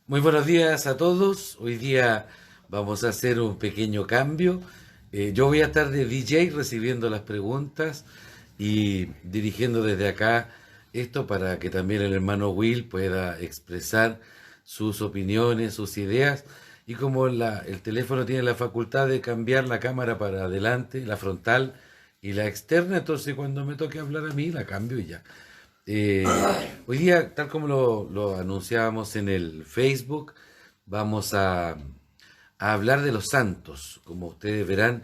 Muy buenos días a todos. Hoy día vamos a hacer un pequeño cambio. Yo voy a estar de DJ recibiendo las preguntas y dirigiendo desde acá esto para que también el hermano Will pueda expresar sus opiniones, sus ideas. Y como el teléfono tiene la facultad de cambiar la cámara para adelante, la frontal y la externa, entonces cuando me toque hablar a mí la cambio y ya. Eh, Hoy día, tal como lo anunciábamos en el Facebook, vamos a hablar de los santos. Como ustedes verán,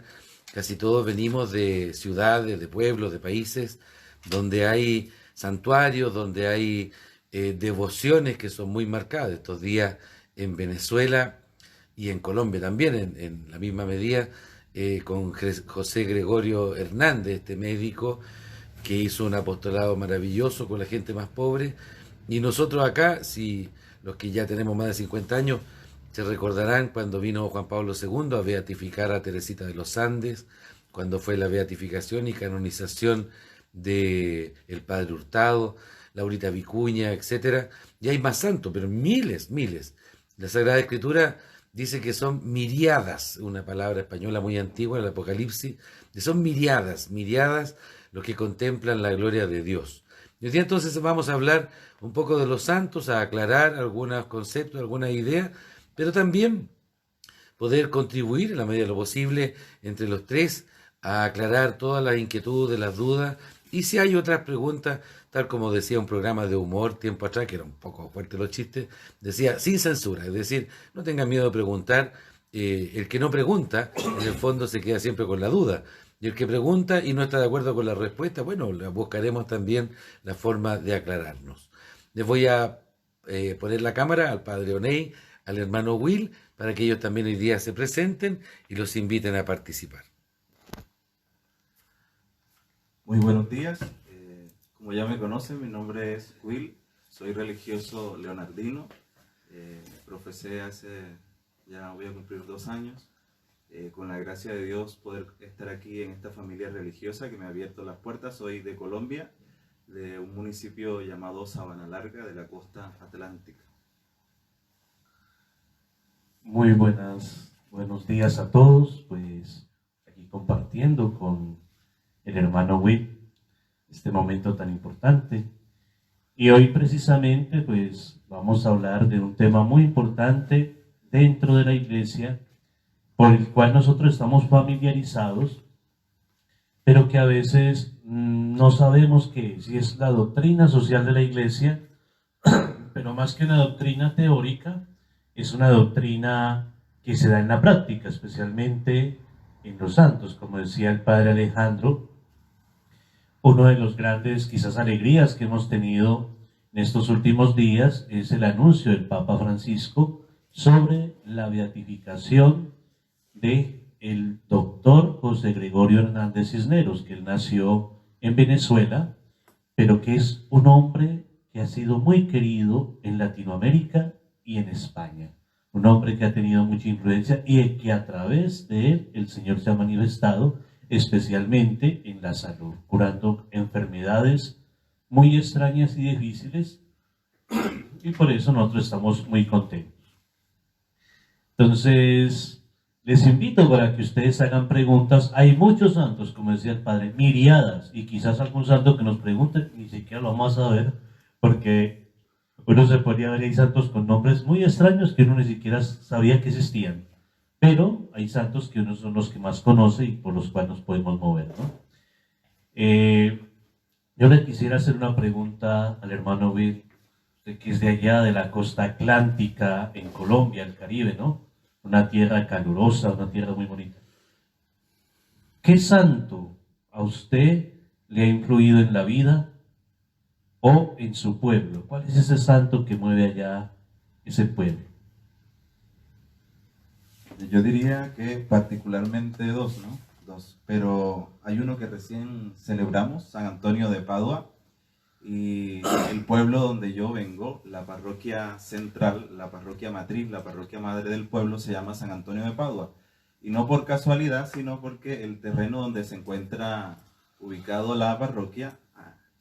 casi todos venimos de ciudades, de pueblos, de países donde hay santuarios, donde hay devociones que son muy marcadas. Estos días en Venezuela y en Colombia también, en la misma medida, con José Gregorio Hernández, este médico que hizo un apostolado maravilloso con la gente más pobre. Y nosotros acá, si los que ya tenemos más de 50 años, se recordarán cuando vino Juan Pablo II a beatificar a Teresita de los Andes, cuando fue la beatificación y canonización de el Padre Hurtado, Laurita Vicuña, etcétera. Y hay más santos, pero miles, miles. La Sagrada Escritura dice que son miriadas, una palabra española muy antigua, el Apocalipsis, que son miriadas, miriadas los que contemplan la gloria de Dios. Y hoy día entonces vamos a hablar un poco de los santos, a aclarar algunos conceptos, algunas ideas, pero también poder contribuir en la medida de lo posible entre los tres a aclarar todas las inquietudes, las dudas, y si hay otras preguntas, tal como decía un programa de humor tiempo atrás, que era un poco fuerte los chistes, decía sin censura, es decir, no tengan miedo de preguntar, el que no pregunta, en el fondo se queda siempre con la duda, y el que pregunta y no está de acuerdo con la respuesta, bueno, buscaremos también la forma de aclararnos. Les voy a poner la cámara al padre Oney, al hermano Will, para que ellos también hoy día se presenten y los inviten a participar. Muy buenos días. Como ya me conocen, mi nombre es Will. Soy religioso leonardino. Profesé hace ya voy a cumplir 2 años. Con la gracia de Dios poder estar aquí en esta familia religiosa que me ha abierto las puertas. Soy de Colombia, de un municipio llamado Sabana Larga de la costa atlántica. Muy buenos días a todos, pues aquí compartiendo con el hermano Will este momento tan importante. Y hoy precisamente pues vamos a hablar de un tema muy importante dentro de la iglesia, por el cual nosotros estamos familiarizados, pero que a veces no sabemos que si es la doctrina social de la iglesia, pero más que una doctrina teórica, es una doctrina que se da en la práctica, especialmente en los santos, como decía el padre Alejandro. Uno de los grandes, quizás, alegrías que hemos tenido en estos últimos días es el anuncio del Papa Francisco sobre la beatificación de el doctor José Gregorio Hernández Cisneros, que él nació en Venezuela, pero que es un hombre que ha sido muy querido en Latinoamérica y en España. Un hombre que ha tenido mucha influencia y que a través de él el Señor se ha manifestado especialmente en la salud, curando enfermedades muy extrañas y difíciles, y por eso nosotros estamos muy contentos. Entonces, les invito para que ustedes hagan preguntas. Hay muchos santos, como decía el padre, miriadas, y quizás algún santo que nos pregunte, ni siquiera lo vamos a ver, porque uno se podría ver, hay santos con nombres muy extraños que uno ni siquiera sabía que existían. Pero hay santos que uno son los que más conoce y por los cuales nos podemos mover, ¿no? Yo le quisiera hacer una pregunta al hermano Will, que es de allá, de la costa atlántica, en Colombia, el Caribe, ¿no? Una tierra calurosa, una tierra muy bonita. ¿Qué santo a usted le ha influido en la vida o en su pueblo? ¿Cuál es ese santo que mueve allá ese pueblo? Yo diría que particularmente dos, ¿no? Dos. Pero hay uno que recién celebramos, San Antonio de Padua, y el pueblo donde yo vengo, la parroquia central, la parroquia matriz, la parroquia madre del pueblo se llama San Antonio de Padua. Y no por casualidad, sino porque el terreno donde se encuentra ubicado la parroquia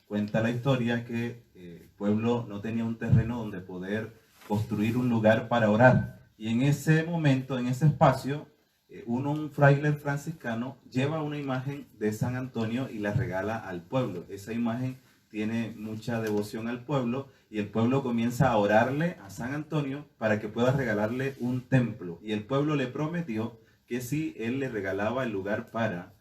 cuenta la historia que el pueblo no tenía un terreno donde poder construir un lugar para orar. Y en ese momento, en ese espacio, un fraile franciscano lleva una imagen de San Antonio y la regala al pueblo. Esa imagen tiene mucha devoción al pueblo y el pueblo comienza a orarle a San Antonio para que pueda regalarle un templo. Y el pueblo le prometió que si él le regalaba el lugar para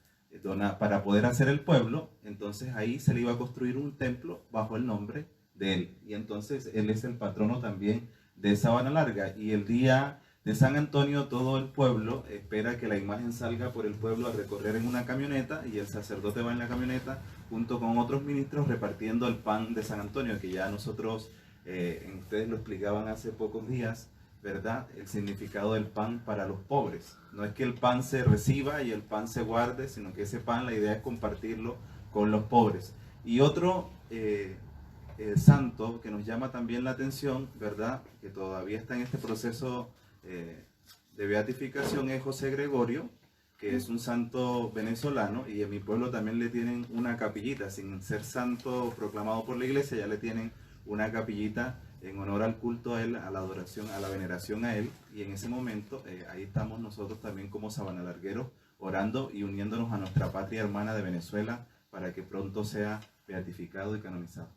poder hacer el pueblo, entonces ahí se le iba a construir un templo bajo el nombre de él. Y entonces él es el patrono también de Sabana Larga. Y el día de San Antonio todo el pueblo espera que la imagen salga por el pueblo a recorrer en una camioneta, y el sacerdote va en la camioneta junto con otros ministros repartiendo el pan de San Antonio, que ya nosotros, ustedes lo explicaban hace pocos días, ¿verdad? El significado del pan para los pobres. No es que el pan se reciba y el pan se guarde, sino que ese pan, la idea es compartirlo con los pobres. Y otro santo que nos llama también la atención, ¿verdad?, que todavía está en este proceso de beatificación, es José Gregorio, que es un santo venezolano, y en mi pueblo también le tienen una capillita, sin ser santo proclamado por la iglesia, ya le tienen una capillita en honor al culto a él, a la adoración, a la veneración a él. Y en ese momento ahí estamos nosotros también como sabanalargueros orando y uniéndonos a nuestra patria hermana de Venezuela para que pronto sea beatificado y canonizado.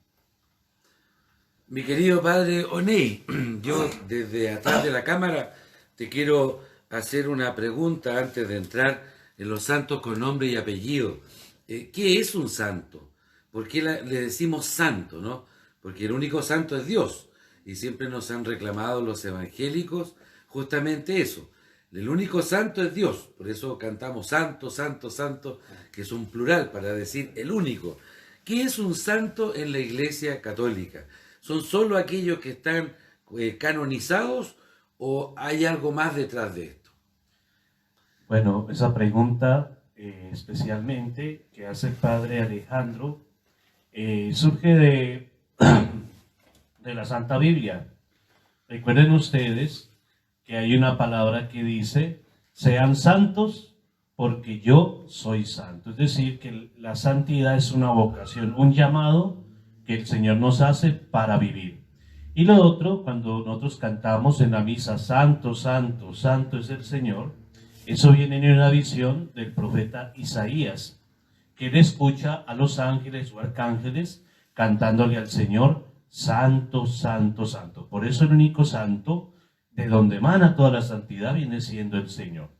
Mi querido padre Oney, yo desde atrás de la cámara te quiero hacer una pregunta antes de entrar en los santos con nombre y apellido. ¿Qué es un santo? ¿Por qué le decimos santo, no? Porque el único santo es Dios, y siempre nos han reclamado los evangélicos justamente eso. El único santo es Dios, por eso cantamos santo, santo, santo, que es un plural para decir el único. ¿Qué es un santo en la Iglesia Católica? ¿Son solo aquellos que están canonizados o hay algo más detrás de esto? Bueno, esa pregunta especialmente que hace el padre Alejandro surge de la Santa Biblia. Recuerden ustedes que hay una palabra que dice, sean santos porque yo soy santo. Es decir, que la santidad es una vocación, un llamado que el Señor nos hace para vivir. Y lo otro, cuando nosotros cantamos en la misa, santo, santo, santo es el Señor, eso viene en una visión del profeta Isaías, que él escucha a los ángeles o arcángeles cantándole al Señor, santo, santo, santo. Por eso el único santo, de donde emana toda la santidad, viene siendo el Señor.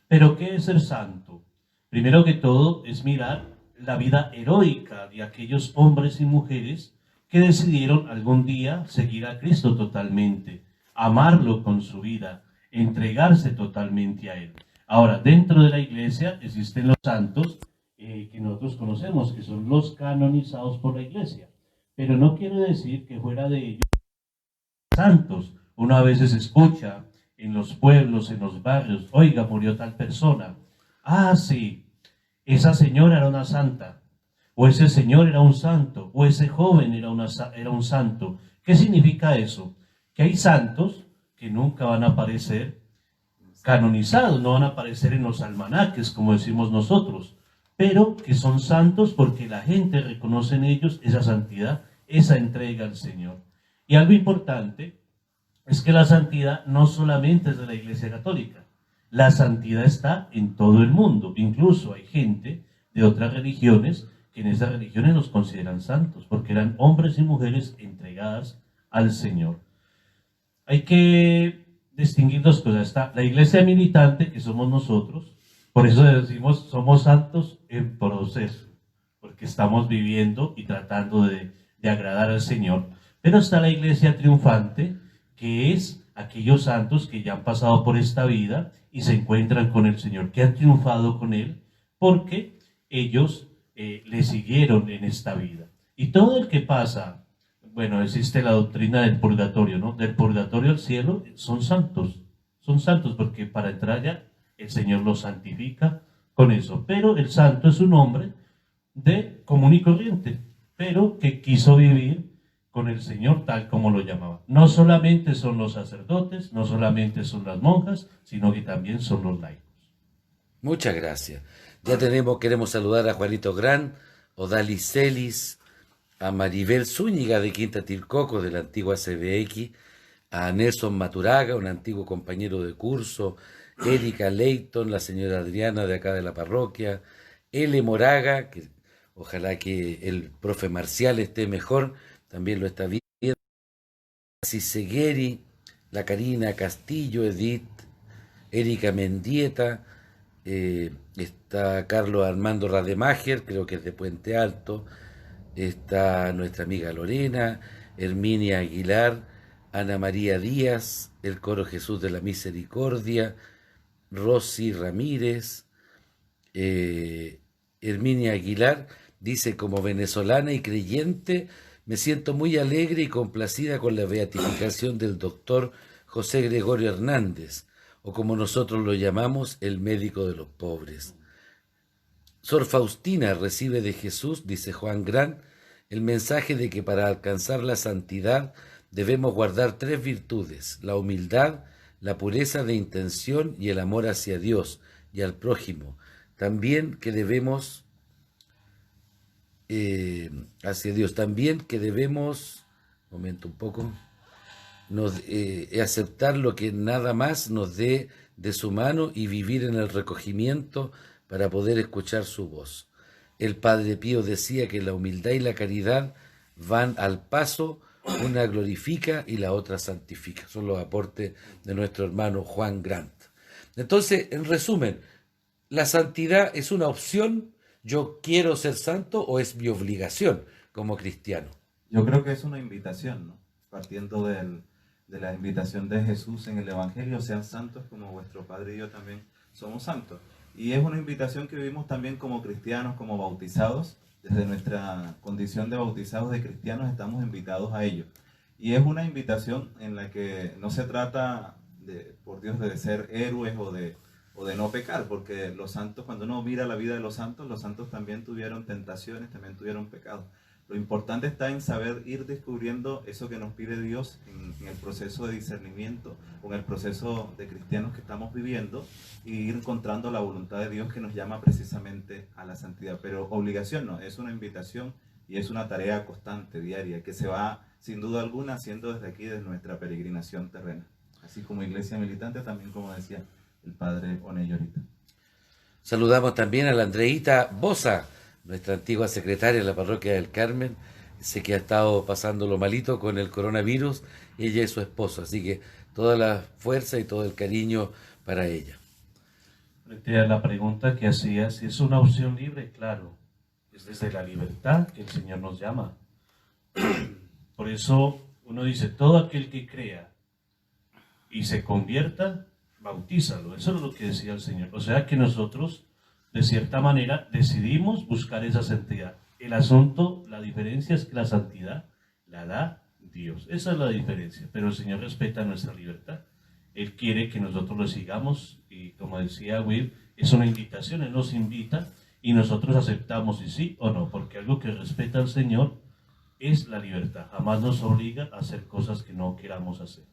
Pero ¿qué es ser santo? Primero que todo es mirar la vida heroica de aquellos hombres y mujeres que decidieron algún día seguir a Cristo totalmente, amarlo con su vida, entregarse totalmente a Él. Ahora, dentro de la iglesia existen los santos que nosotros conocemos, que son los canonizados por la iglesia. Pero no quiere decir que fuera de ellos santos. Uno a veces escucha en los pueblos, en los barrios, oiga, murió tal persona. Ah, sí, esa señora era una santa, o ese señor era un santo, o ese joven era un santo. ¿Qué significa eso? Que hay santos que nunca van a aparecer canonizados, no van a aparecer en los almanaques, como decimos nosotros, pero que son santos porque la gente reconoce en ellos esa santidad, esa entrega al Señor. Y algo importante es que la santidad no solamente es de la Iglesia Católica, la santidad está en todo el mundo. Incluso hay gente de otras religiones que en esas religiones los consideran santos, porque eran hombres y mujeres entregadas al Señor. Hay que distinguir dos cosas. Está la iglesia militante, que somos nosotros, por eso decimos somos santos en proceso, porque estamos viviendo y tratando de agradar al Señor. Pero está la iglesia triunfante, que es aquellos santos que ya han pasado por esta vida y se encuentran con el Señor, que han triunfado con Él, porque ellos le siguieron en esta vida. Y todo el que pasa, bueno, existe la doctrina del purgatorio, ¿no? Del purgatorio al cielo, son santos porque para entrar allá el Señor los santifica con eso. Pero el santo es un hombre de común y corriente, pero que quiso vivir con el Señor tal como lo llamaba. No solamente son los sacerdotes, no solamente son las monjas, sino que también son los laicos. Muchas gracias. Ya queremos saludar a Juanito Gran, Odalis Celis, a Maribel Zúñiga de Quinta Tilcoco, de la antigua CBX, a Nelson Maturaga, un antiguo compañero de curso, Erika Leighton, la señora Adriana de acá de la parroquia, L. Moraga, que ojalá que el profe Marcial esté mejor, también lo está viendo, Segueri, la Karina Castillo, Edith, Erika Mendieta, está Carlos Armando Rademacher, creo que es de Puente Alto, está nuestra amiga Lorena, Herminia Aguilar, Ana María Díaz, el Coro Jesús de la Misericordia, Rosy Ramírez, Herminia Aguilar dice: como venezolana y creyente, me siento muy alegre y complacida con la beatificación del doctor José Gregorio Hernández, o como nosotros lo llamamos, el médico de los pobres. Sor Faustina recibe de Jesús, dice Juan Gran, el mensaje de que para alcanzar la santidad debemos guardar 3 virtudes: la humildad, la pureza de intención y el amor hacia Dios y al prójimo. También que debemos aceptar lo que nada más nos dé de su mano y vivir en el recogimiento para poder escuchar su voz. El Padre Pío decía que la humildad y la caridad van al paso, una glorifica y la otra santifica. Son los aportes de nuestro hermano Juan Grant. Entonces, en resumen, ¿la santidad es una opción? ¿Yo quiero ser santo o es mi obligación como cristiano? Yo creo que es una invitación, ¿no? Partiendo de la invitación de Jesús en el Evangelio: sean santos como vuestro Padre y yo también somos santos. Y es una invitación que vivimos también como cristianos, como bautizados. Desde nuestra condición de bautizados, de cristianos, estamos invitados a ello. Y es una invitación en la que no se trata, por Dios, de ser héroes o de no pecar, porque los santos, cuando uno mira la vida de los santos también tuvieron tentaciones, también tuvieron pecados. Lo importante está en saber ir descubriendo eso que nos pide Dios en el proceso de discernimiento, o en el proceso de cristianos que estamos viviendo, y ir encontrando la voluntad de Dios que nos llama precisamente a la santidad. Pero obligación no, es una invitación y es una tarea constante, diaria, que se va sin duda alguna haciendo desde aquí, desde nuestra peregrinación terrena. Así como iglesia militante, también, como decía el padre Oney ahorita. Saludamos también a la Andreita Bosa, nuestra antigua secretaria de la parroquia del Carmen. Sé que ha estado pasando lo malito con el coronavirus, ella y su esposo, así que toda la fuerza y todo el cariño para ella. Frente a la pregunta que hacía, si es una opción libre, claro, es desde la libertad que el Señor nos llama. Por eso uno dice: todo aquel que crea y se convierta, bautízalo. Eso es lo que decía el Señor. O sea que nosotros, de cierta manera, decidimos buscar esa santidad. El asunto, la diferencia es que la santidad la da Dios. Esa es la diferencia. Pero el Señor respeta nuestra libertad. Él quiere que nosotros lo sigamos, y como decía Will, es una invitación. Él nos invita y nosotros aceptamos si sí o no, porque algo que respeta al Señor es la libertad. Jamás nos obliga a hacer cosas que no queramos hacer.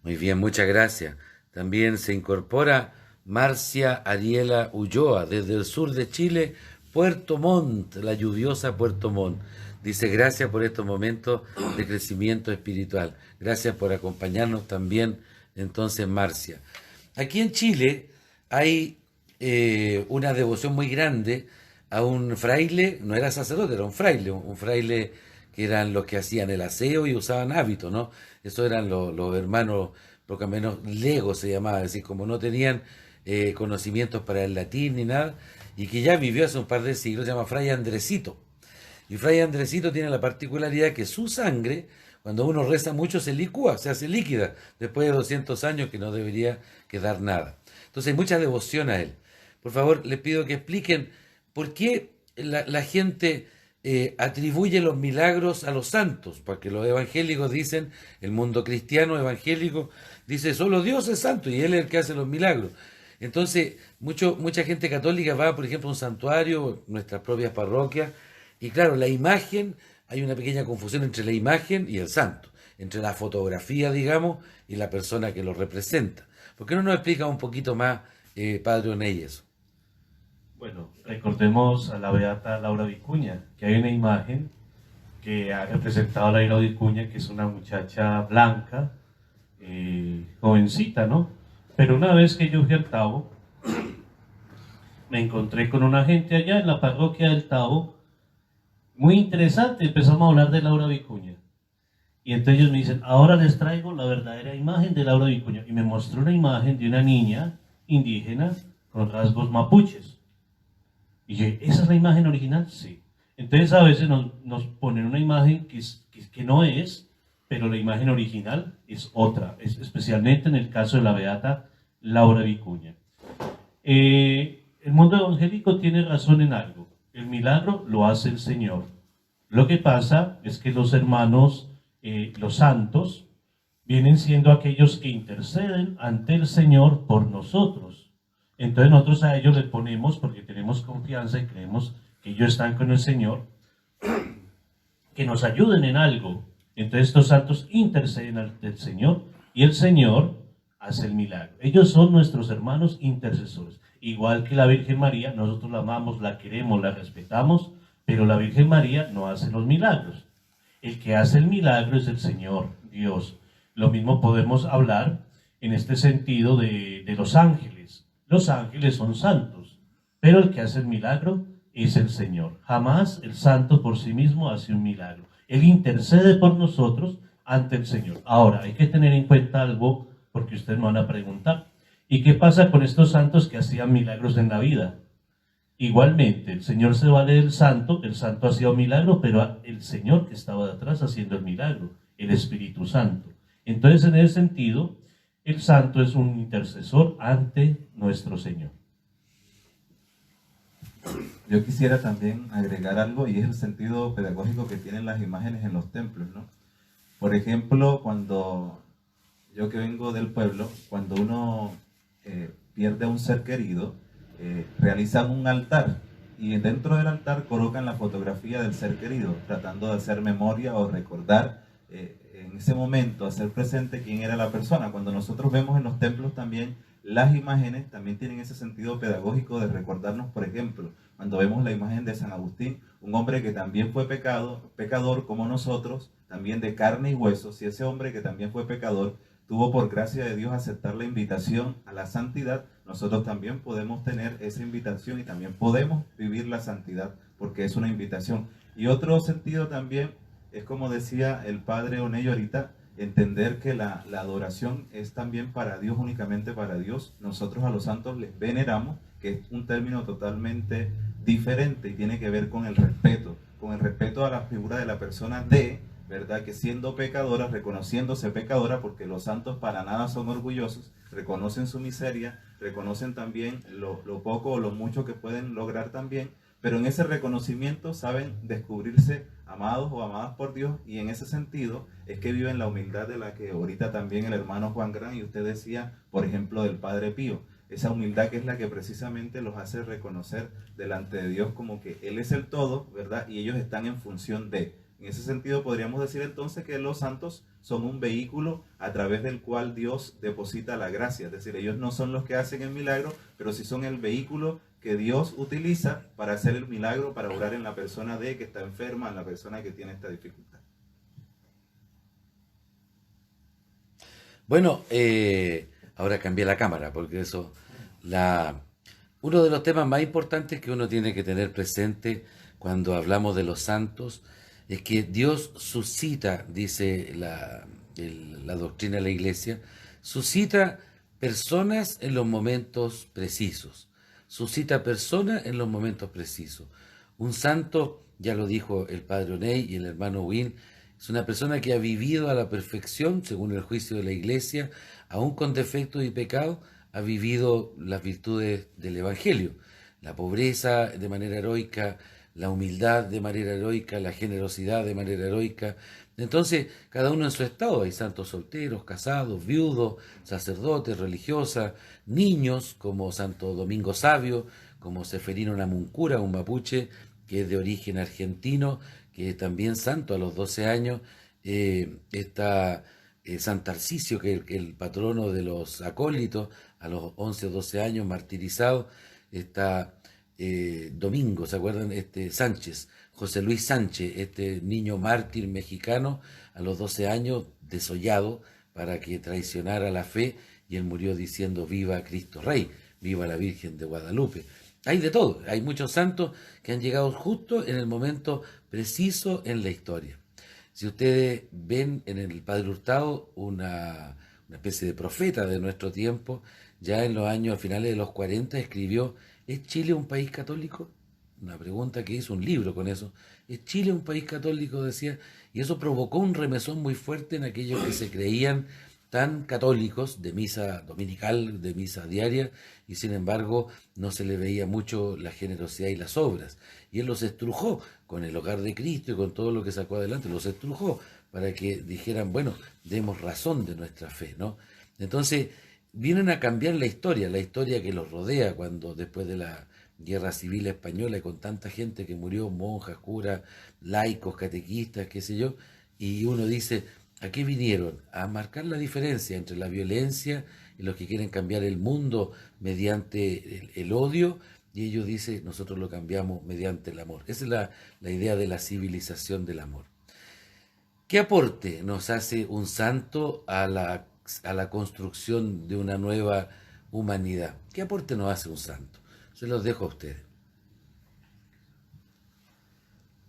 Muy bien, muchas gracias. También se incorpora Marcia Ariela Ulloa, desde el sur de Chile, Puerto Montt, la lluviosa Puerto Montt. Dice: gracias por estos momentos de crecimiento espiritual. Gracias por acompañarnos también, entonces, Marcia. Aquí en Chile hay una devoción muy grande a un fraile, no era sacerdote, era un fraile que eran los que hacían el aseo y usaban hábitos, ¿no? Esos eran los hermanos, porque al menos legos se llamaba, es decir, como no tenían conocimientos para el latín ni nada, y que ya vivió hace un par de siglos, se llama Fray Andresito. Y Fray Andresito tiene la particularidad que su sangre, cuando uno reza mucho, se licúa, se hace líquida, después de 200 años que no debería quedar nada. Entonces hay mucha devoción a él. Por favor, les pido que expliquen por qué la gente atribuye los milagros a los santos, porque los evangélicos dicen, el mundo cristiano evangélico dice, solo Dios es santo y Él es el que hace los milagros. Entonces, mucha gente católica va, por ejemplo, a un santuario, nuestras propias parroquias, y claro, la imagen, hay una pequeña confusión entre la imagen y el santo, entre la fotografía, digamos, y la persona que lo representa. ¿Por qué no nos explica un poquito más, Padre Oney, eso? Bueno, recordemos a la beata Laura Vicuña, que hay una imagen que ha representado a Laura Vicuña, que es una muchacha blanca, jovencita, ¿no? Pero una vez que yo fui al Tabo, me encontré con una gente allá en la parroquia del Tabo, muy interesante, empezamos a hablar de Laura Vicuña. Y entonces ellos me dicen, ahora les traigo la verdadera imagen de Laura Vicuña. Y me mostró una imagen de una niña indígena con rasgos mapuches. Y yo, ¿esa es la imagen original? Sí. Entonces a veces nos ponen una imagen que no es, pero la imagen original es otra, especialmente en el caso de la beata Laura Vicuña. El mundo evangélico tiene razón en algo. El milagro lo hace el Señor. Lo que pasa es que los hermanos, los santos, vienen siendo aquellos que interceden ante el Señor por nosotros. Entonces nosotros a ellos les ponemos, porque tenemos confianza y creemos que ellos están con el Señor, que nos ayuden en algo. Entonces estos santos interceden ante el Señor y el Señor hace el milagro. Ellos son nuestros hermanos intercesores. Igual que la Virgen María, nosotros la amamos, la queremos, la respetamos, pero la Virgen María no hace los milagros. El que hace el milagro es el Señor, Dios. Lo mismo podemos hablar en este sentido de los ángeles. Los ángeles son santos, pero el que hace el milagro es el Señor. Jamás el santo por sí mismo hace un milagro. Él intercede por nosotros ante el Señor. Ahora, hay que tener en cuenta algo, porque ustedes me van a preguntar, ¿y qué pasa con estos santos que hacían milagros en la vida? Igualmente, el Señor se vale del santo, el santo hacía un milagro, pero el Señor que estaba detrás haciendo el milagro, el Espíritu Santo. Entonces, en ese sentido, el santo es un intercesor ante nuestro Señor. Yo quisiera también agregar algo, y es el sentido pedagógico que tienen las imágenes en los templos, ¿no? Por ejemplo, cuando yo que vengo del pueblo, cuando uno pierde a un ser querido, realizan un altar y dentro del altar colocan la fotografía del ser querido, tratando de hacer memoria o recordar en ese momento, hacer presente quién era la persona. Cuando nosotros vemos en los templos también las imágenes, también tienen ese sentido pedagógico de recordarnos, por ejemplo, cuando vemos la imagen de San Agustín, un hombre que también fue pecador como nosotros, también de carne y huesos, y ese hombre que también fue pecador, tuvo por gracia de Dios aceptar la invitación a la santidad. Nosotros también podemos tener esa invitación y también podemos vivir la santidad porque es una invitación. Y otro sentido también es, como decía el padre Onello ahorita, entender que la adoración es también para Dios, únicamente para Dios. Nosotros a los santos les veneramos, que es un término totalmente diferente y tiene que ver con el respeto a la figura de la persona ¿verdad? Que siendo pecadora, reconociéndose pecadora, porque los santos para nada son orgullosos, reconocen su miseria, reconocen también lo poco o lo mucho que pueden lograr también, pero en ese reconocimiento saben descubrirse amados o amadas por Dios, y en ese sentido es que viven la humildad de la que ahorita también el hermano Juan Gran y usted decía, por ejemplo, del Padre Pío. Esa humildad que es la que precisamente los hace reconocer delante de Dios como que Él es el todo, ¿verdad? Y ellos están en función de. En ese sentido podríamos decir entonces que los santos son un vehículo a través del cual Dios deposita la gracia. Es decir, ellos no son los que hacen el milagro, pero sí son el vehículo que Dios utiliza para hacer el milagro, para orar en la persona que está enferma, en la persona que tiene esta dificultad. Bueno, ahora cambié la cámara porque uno de los temas más importantes que uno tiene que tener presente cuando hablamos de los santos es que Dios suscita, dice la doctrina de la Iglesia, suscita personas en los momentos precisos. Suscita personas en los momentos precisos. Un santo, ya lo dijo el padre Oney y el hermano Win, es una persona que ha vivido a la perfección, según el juicio de la Iglesia, aún con defectos y pecados, ha vivido las virtudes del Evangelio. La pobreza de manera heroica, la humildad de manera heroica, la generosidad de manera heroica. Entonces, cada uno en su estado. Hay santos solteros, casados, viudos, sacerdotes, religiosas, niños como Santo Domingo Sabio, como Seferino Namuncura, un mapuche que es de origen argentino, que es también santo a los 12 años. Está San Tarcisio, que es el patrono de los acólitos, a los 11 o 12 años, martirizado. Está Domingo, ¿se acuerdan? Sánchez, José Luis Sánchez, este niño mártir mexicano, a los 12 años, desollado, para que traicionara la fe, y él murió diciendo viva Cristo Rey, viva la Virgen de Guadalupe. Hay de todo, hay muchos santos que han llegado justo en el momento preciso en la historia. Si ustedes ven en el Padre Hurtado una especie de profeta de nuestro tiempo, ya en los años finales de los 40 escribió: ¿es Chile un país católico? Una pregunta que hizo un libro con eso. ¿Es Chile un país católico?, decía, y eso provocó un remesón muy fuerte en aquellos que se creían tan católicos, de misa dominical, de misa diaria, y sin embargo no se le veía mucho la generosidad y las obras. Y él los estrujó con el Hogar de Cristo y con todo lo que sacó adelante, los estrujó para que dijeran, bueno, demos razón de nuestra fe, ¿no? Entonces vienen a cambiar la historia que los rodea, cuando después de la Guerra Civil Española, y con tanta gente que murió, monjas, curas, laicos, catequistas, qué sé yo, y uno dice, ¿a qué vinieron? A marcar la diferencia entre la violencia y los que quieren cambiar el mundo mediante el odio, y ellos dicen, nosotros lo cambiamos mediante el amor. Esa es la idea de la civilización del amor. ¿Qué aporte nos hace un santo a la construcción de una nueva humanidad? ¿Qué aporte nos hace un santo? Se los dejo a ustedes.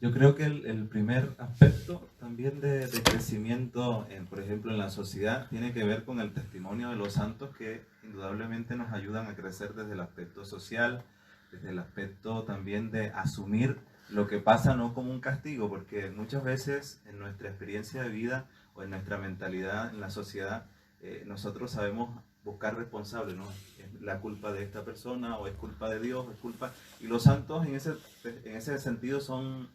Yo creo que el primer aspecto también de crecimiento, por ejemplo, en la sociedad, tiene que ver con el testimonio de los santos, que indudablemente nos ayudan a crecer desde el aspecto social, desde el aspecto también de asumir lo que pasa no como un castigo, porque muchas veces en nuestra experiencia de vida o en nuestra mentalidad en la sociedad, nosotros sabemos buscar responsables, ¿no? Es la culpa de esta persona, o es culpa de Dios, es culpa... Y los santos en ese sentido son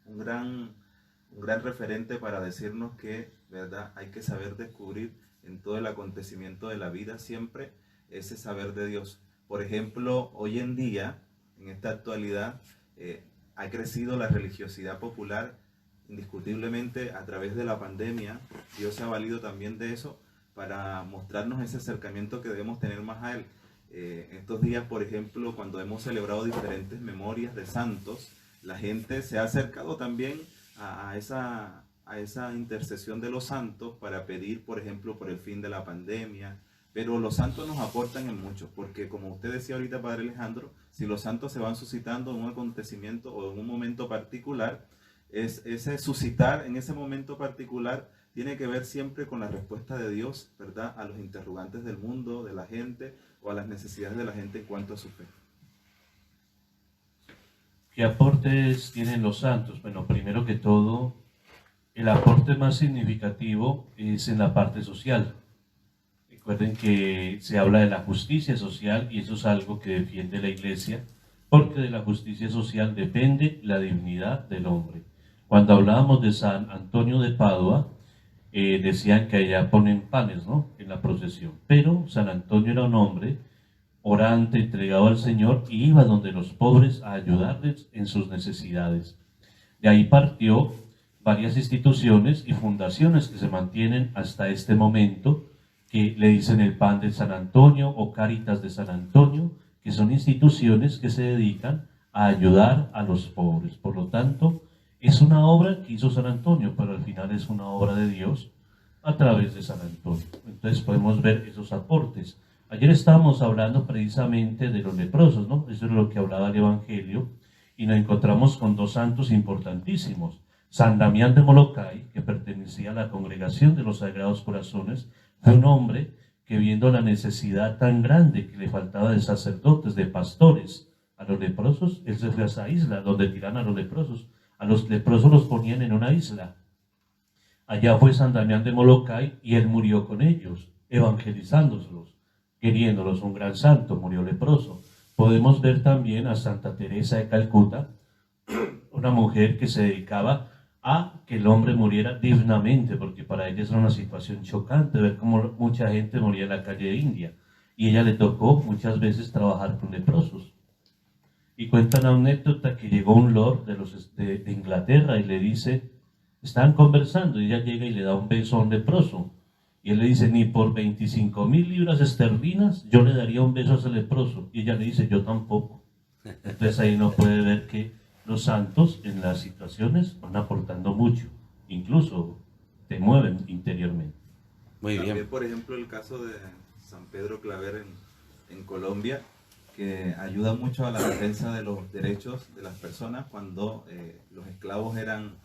un gran referente para decirnos que, ¿verdad?, hay que saber descubrir en todo el acontecimiento de la vida siempre ese saber de Dios. Por ejemplo, hoy en día, en esta actualidad, ha crecido la religiosidad popular indiscutiblemente a través de la pandemia. Dios se ha valido también de eso para mostrarnos ese acercamiento que debemos tener más a Él. Estos días, por ejemplo, cuando hemos celebrado diferentes memorias de santos, la gente se ha acercado también a esa intercesión de los santos para pedir, por ejemplo, por el fin de la pandemia. Pero los santos nos aportan en mucho, porque como usted decía ahorita, Padre Alejandro, si los santos se van suscitando en un acontecimiento o en un momento particular, ese suscitar en ese momento particular tiene que ver siempre con la respuesta de Dios, ¿verdad?, a los interrogantes del mundo, de la gente, o a las necesidades de la gente en cuanto a su fe. ¿Qué aportes tienen los santos? Bueno, primero que todo, el aporte más significativo es en la parte social. Recuerden que se habla de la justicia social, y eso es algo que defiende la Iglesia, porque de la justicia social depende la dignidad del hombre. Cuando hablábamos de San Antonio de Padua, decían que allá ponen panes, ¿no?, en la procesión, pero San Antonio era un hombre orante, entregado al Señor, y iba donde los pobres a ayudarles en sus necesidades. De ahí partió varias instituciones y fundaciones que se mantienen hasta este momento, que le dicen el Pan de San Antonio o Cáritas de San Antonio, que son instituciones que se dedican a ayudar a los pobres. Por lo tanto, es una obra que hizo San Antonio, pero al final es una obra de Dios a través de San Antonio. Entonces podemos ver esos aportes. Ayer estábamos hablando precisamente de los leprosos, ¿no? Eso es lo que hablaba el Evangelio, y nos encontramos con dos santos importantísimos. San Damián de Molokai, que pertenecía a la congregación de los Sagrados Corazones, fue un hombre que, viendo la necesidad tan grande que le faltaba de sacerdotes, de pastores a los leprosos, él se fue a esa isla donde tiran a los leprosos. A los leprosos los ponían en una isla. Allá fue San Damián de Molokai y él murió con ellos, evangelizándolos, queriéndolos. Un gran santo, murió leproso. Podemos ver también a Santa Teresa de Calcuta, una mujer que se dedicaba a que el hombre muriera dignamente, porque para ella era una situación chocante ver cómo mucha gente moría en la calle de India, y ella le tocó muchas veces trabajar con leprosos. Y cuenta una anécdota que llegó un lord de Inglaterra y le dice, están conversando, y ella llega y le da un beso a un leproso, y él le dice, ni por 25.000 libras esterlinas yo le daría un beso a ese leproso, y ella le dice, yo tampoco. Entonces ahí uno puede ver que los santos en las situaciones van aportando mucho, incluso te mueven interiormente. Muy También, bien. por ejemplo, el caso de San Pedro Claver en Colombia, que ayuda mucho a la defensa de los derechos de las personas cuando los esclavos eran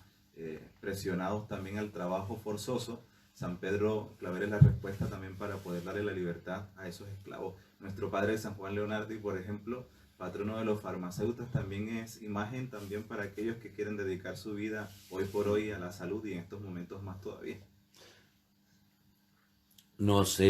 presionados también al trabajo forzoso. San Pedro Claver es la respuesta también para poder darle la libertad a esos esclavos. Nuestro padre San Juan Leonardi, por ejemplo, patrono de los farmacéuticos, también es imagen también para aquellos que quieren dedicar su vida hoy por hoy a la salud y en estos momentos más todavía. Nos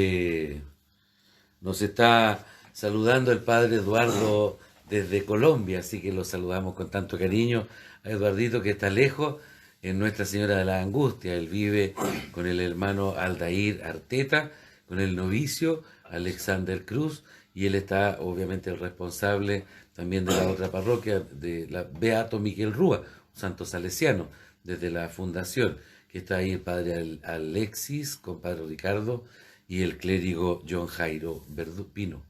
está saludando el padre Eduardo desde Colombia, así que lo saludamos con tanto cariño a Eduardito, que está lejos, en Nuestra Señora de la Angustia. Él vive con el hermano Aldair Arteta, con el novicio Alexander Cruz, y él está obviamente el responsable también de la otra parroquia, de la Beato Miguel Rúa, un santo salesiano, desde la fundación, que está ahí el padre Alexis, compadre Ricardo, y el clérigo John Jairo Pino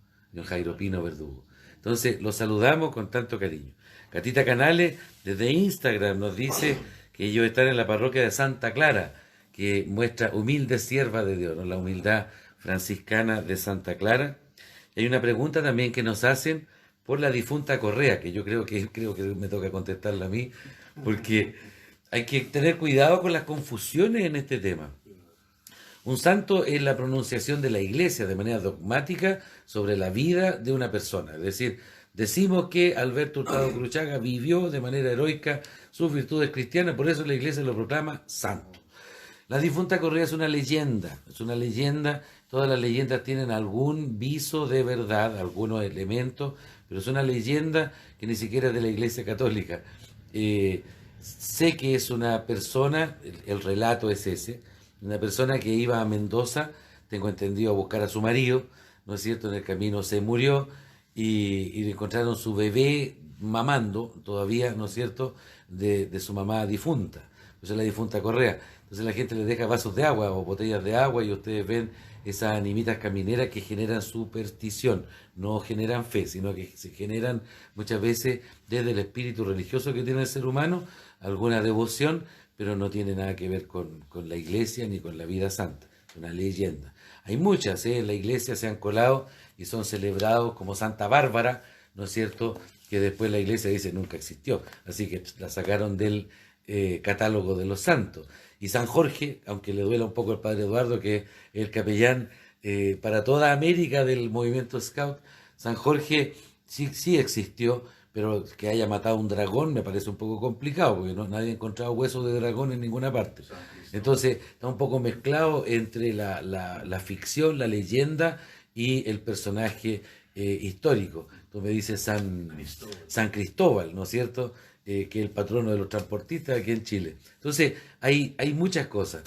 Verdugo. Entonces, los saludamos con tanto cariño. Catita Canales, desde Instagram, nos dice que ellos están en la parroquia de Santa Clara, que muestra humilde sierva de Dios, ¿no? La humildad franciscana de Santa Clara. Y hay una pregunta también que nos hacen por la difunta Correa, que yo creo que me toca contestarla a mí, porque hay que tener cuidado con las confusiones en este tema. Un santo es la pronunciación de la Iglesia de manera dogmática sobre la vida de una persona. Es decir, decimos que Alberto Hurtado Cruchaga vivió de manera heroica sus virtudes cristianas, por eso la Iglesia lo proclama santo. La difunta Correa es una leyenda, todas las leyendas tienen algún viso de verdad, algunos elementos, pero es una leyenda que ni siquiera es de la Iglesia Católica. Sé que es una persona, el relato es ese, una persona que iba a Mendoza, tengo entendido, a buscar a su marido, ¿no es cierto? En el camino se murió y encontraron su bebé mamando todavía, ¿no es cierto?, de su mamá difunta. Esa es la difunta Correa. Entonces la gente les deja vasos de agua o botellas de agua y ustedes ven esas animitas camineras que generan superstición, no generan fe, sino que se generan muchas veces desde el espíritu religioso que tiene el ser humano, alguna devoción, pero no tiene nada que ver con la iglesia ni con la vida santa, es una leyenda. Hay muchas, en la iglesia se han colado y son celebrados como Santa Bárbara, ¿no es cierto?, que después la iglesia dice nunca existió, así que la sacaron del catálogo de los santos. Y San Jorge, aunque le duela un poco al padre Eduardo, que es el capellán para toda América del movimiento Scout, San Jorge sí existió, pero que haya matado un dragón me parece un poco complicado, porque nadie ha encontrado huesos de dragón en ninguna parte. Entonces está un poco mezclado entre la ficción, la leyenda y el personaje histórico. Tú me dices San Cristóbal, ¿no es cierto?, que es el patrono de los transportistas aquí en Chile. Entonces, hay muchas cosas.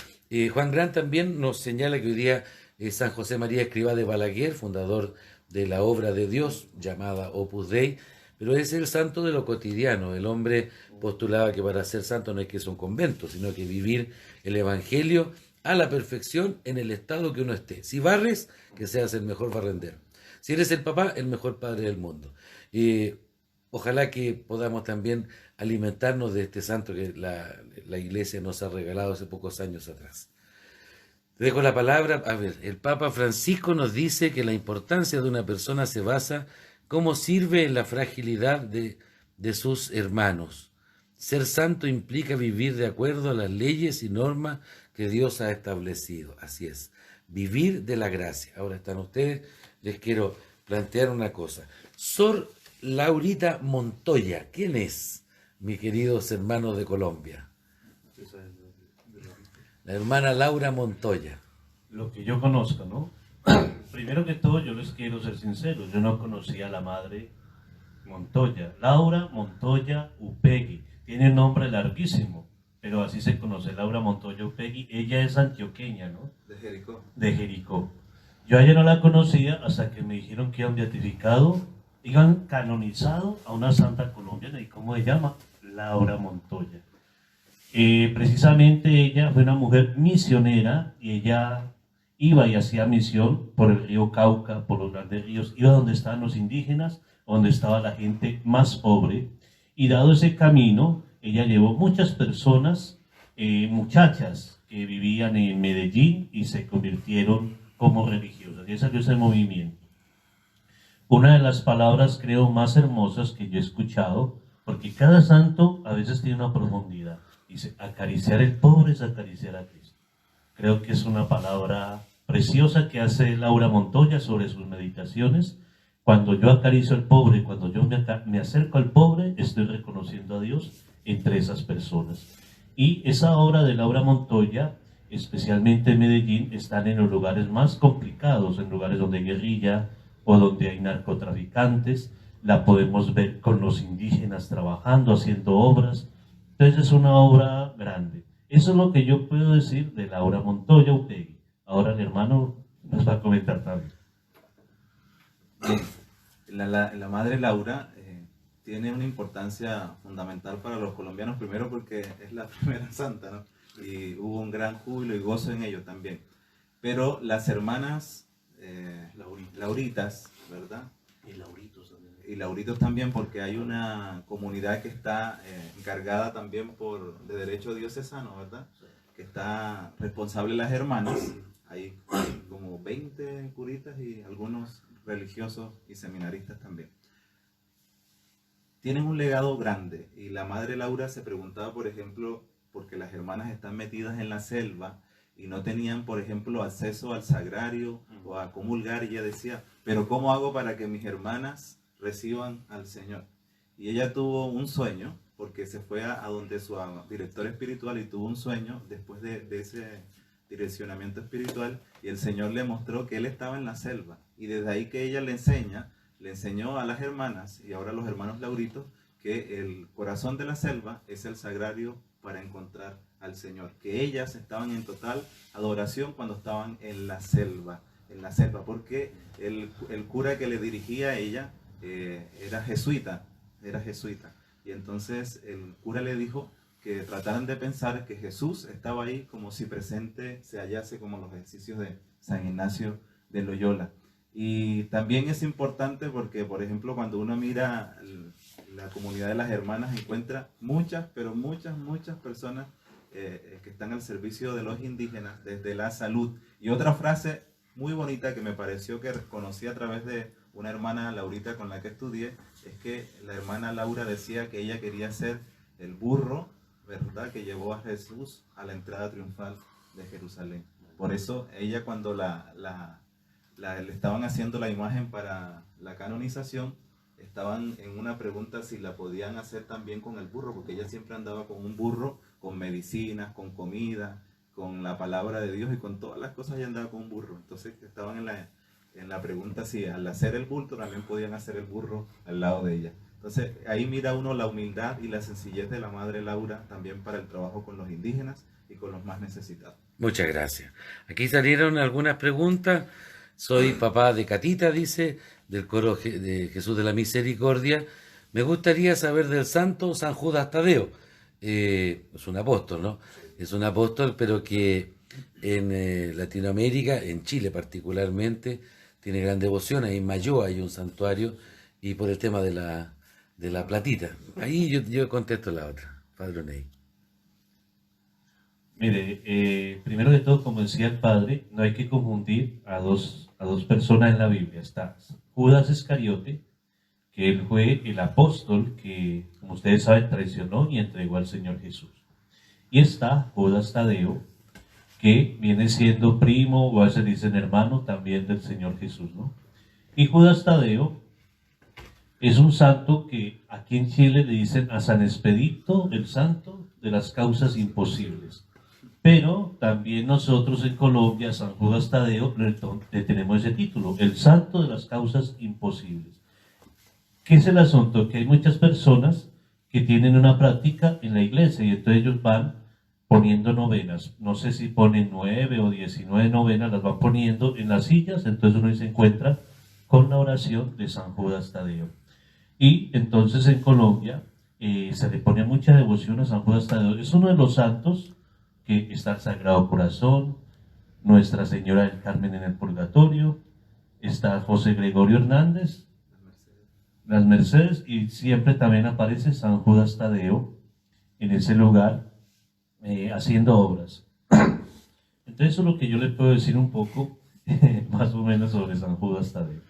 Juan Gran también nos señala que hoy día San José María Escrivá de Balaguer, fundador de la obra de Dios llamada Opus Dei, pero es el santo de lo cotidiano. El hombre postulaba que para ser santo no hay que ser un convento, sino que vivir el Evangelio a la perfección en el estado que uno esté. Si barres, que seas el mejor barrendero. Si eres el papá, el mejor padre del mundo. Ojalá que podamos también alimentarnos de este santo que la Iglesia nos ha regalado hace pocos años atrás. Te dejo la palabra. A ver, el Papa Francisco nos dice que la importancia de una persona se basa cómo sirve en la fragilidad de sus hermanos. Ser santo implica vivir de acuerdo a las leyes y normas que Dios ha establecido. Así es, vivir de la gracia. Ahora están ustedes, les quiero plantear una cosa. Sor Laurita Montoya, ¿quién es, mis queridos hermanos de Colombia? La hermana Laura Montoya. Lo que yo conozco, ¿no? Primero que todo, yo les quiero ser sincero, yo no conocía a la madre Montoya. Laura Montoya Upegui, tiene un nombre larguísimo, pero así se conoce, Laura Montoya Upegui. Ella es antioqueña, ¿no? De Jericó. De Jericó. Yo a ella no la conocía hasta que me dijeron que iban beatificado, iban canonizado a una santa colombiana. ¿Y cómo se llama? Laura Montoya. Precisamente ella fue una mujer misionera y ella iba y hacía misión por el río Cauca, por los grandes ríos, iba donde estaban los indígenas, donde estaba la gente más pobre, y dado ese camino, ella llevó muchas personas muchachas que vivían en Medellín y se convirtieron como religiosas. Y ese es el movimiento. Una de las palabras, creo, más hermosas que yo he escuchado, porque cada santo a veces tiene una profundidad. Dice, acariciar el pobre es acariciar a Cristo. Creo que es una palabra preciosa que hace Laura Montoya sobre sus meditaciones. Cuando yo acaricio al pobre, cuando yo me acerco al pobre, estoy reconociendo a Dios entre esas personas. Y esa obra de Laura Montoya, especialmente en Medellín, están en los lugares más complicados, en lugares donde hay guerrilla o donde hay narcotraficantes. La podemos ver con los indígenas trabajando, haciendo obras. Entonces es una obra grande. Eso es lo que yo puedo decir de Laura Montoya Upegui. Ahora el hermano nos va a comentar también. La madre Laura tiene una importancia fundamental para los colombianos, primero porque es la primera santa, ¿no? Y hubo un gran júbilo y gozo en ello también. Pero las hermanas Lauritas, ¿verdad? Y Lauritos también, porque hay una comunidad que está encargada también de derecho diocesano, ¿verdad? Que está responsable las hermanas. Hay como 20 curitas y algunos religiosos y seminaristas también. Tienen un legado grande y la madre Laura se preguntaba, por ejemplo, porque las hermanas están metidas en la selva y no tenían, por ejemplo, acceso al sagrario o a comulgar, y ella decía, pero ¿cómo hago para que mis hermanas reciban al Señor? Y ella tuvo un sueño, porque se fue a donde su director espiritual y tuvo un sueño después de ese direccionamiento espiritual, y el Señor le mostró que él estaba en la selva, y desde ahí que ella le enseñó a las hermanas y ahora a los hermanos Lauritos que el corazón de la selva es el sagrario para encontrar al Señor, que ellas estaban en total adoración cuando estaban en la selva, porque el cura que le dirigía a ella era jesuita, y entonces el cura le dijo que trataran de pensar que Jesús estaba ahí como si presente se hallase, como los ejercicios de San Ignacio de Loyola. Y también es importante porque, por ejemplo, cuando uno mira la comunidad de las hermanas, encuentra muchas personas que están al servicio de los indígenas desde la salud. Y otra frase muy bonita que me pareció que conocí a través de una hermana Laurita con la que estudié, es que la hermana Laura decía que ella quería ser el burro, ¿verdad?, que llevó a Jesús a la entrada triunfal de Jerusalén. Por eso ella, cuando le estaban haciendo la imagen para la canonización, estaban en una pregunta si la podían hacer también con el burro, porque ella siempre andaba con un burro, con medicinas, con comida, con la palabra de Dios y con todas las cosas. Ella andaba con un burro. Entonces estaban en la pregunta si al hacer el bulto también podían hacer el burro al lado de ella. Entonces ahí mira uno la humildad y la sencillez de la madre Laura también para el trabajo con los indígenas y con los más necesitados. Muchas gracias. Aquí salieron algunas preguntas. Soy papá de Catita, dice, del coro de Jesús de la Misericordia. Me gustaría saber del santo San Judas Tadeo. Es un apóstol, ¿no? Es un apóstol, pero que en Latinoamérica, en Chile particularmente, tiene gran devoción. Ahí en Mayoa hay un santuario, y por el tema de la platita. Ahí yo contesto la otra, Padre Ney. Mire, primero de todo, como decía el padre, no hay que confundir a dos personas en la Biblia. Está Judas Iscariote, que él fue el apóstol que, como ustedes saben, traicionó y entregó al Señor Jesús. Y está Judas Tadeo, que viene siendo primo, o a veces dicen hermano, también del Señor Jesús, ¿no? Y Judas Tadeo es un santo que aquí en Chile le dicen a San Expedito, el santo de las causas imposibles. Pero también nosotros en Colombia, San Judas Tadeo, le tenemos ese título, el santo de las causas imposibles. ¿Qué es el asunto? Que hay muchas personas que tienen una práctica en la iglesia y entonces ellos van poniendo novenas. No sé si ponen 9 o 19 novenas, las van poniendo en las sillas, entonces uno se encuentra con la oración de San Judas Tadeo. Y entonces en Colombia se le pone mucha devoción a San Judas Tadeo. Es uno de los santos que está el Sagrado Corazón, Nuestra Señora del Carmen en el Purgatorio, está José Gregorio Hernández, las Mercedes, y siempre también aparece San Judas Tadeo en ese lugar. haciendo obras. Entonces eso es lo que yo le puedo decir un poco, más o menos, sobre San Judas Tadeo.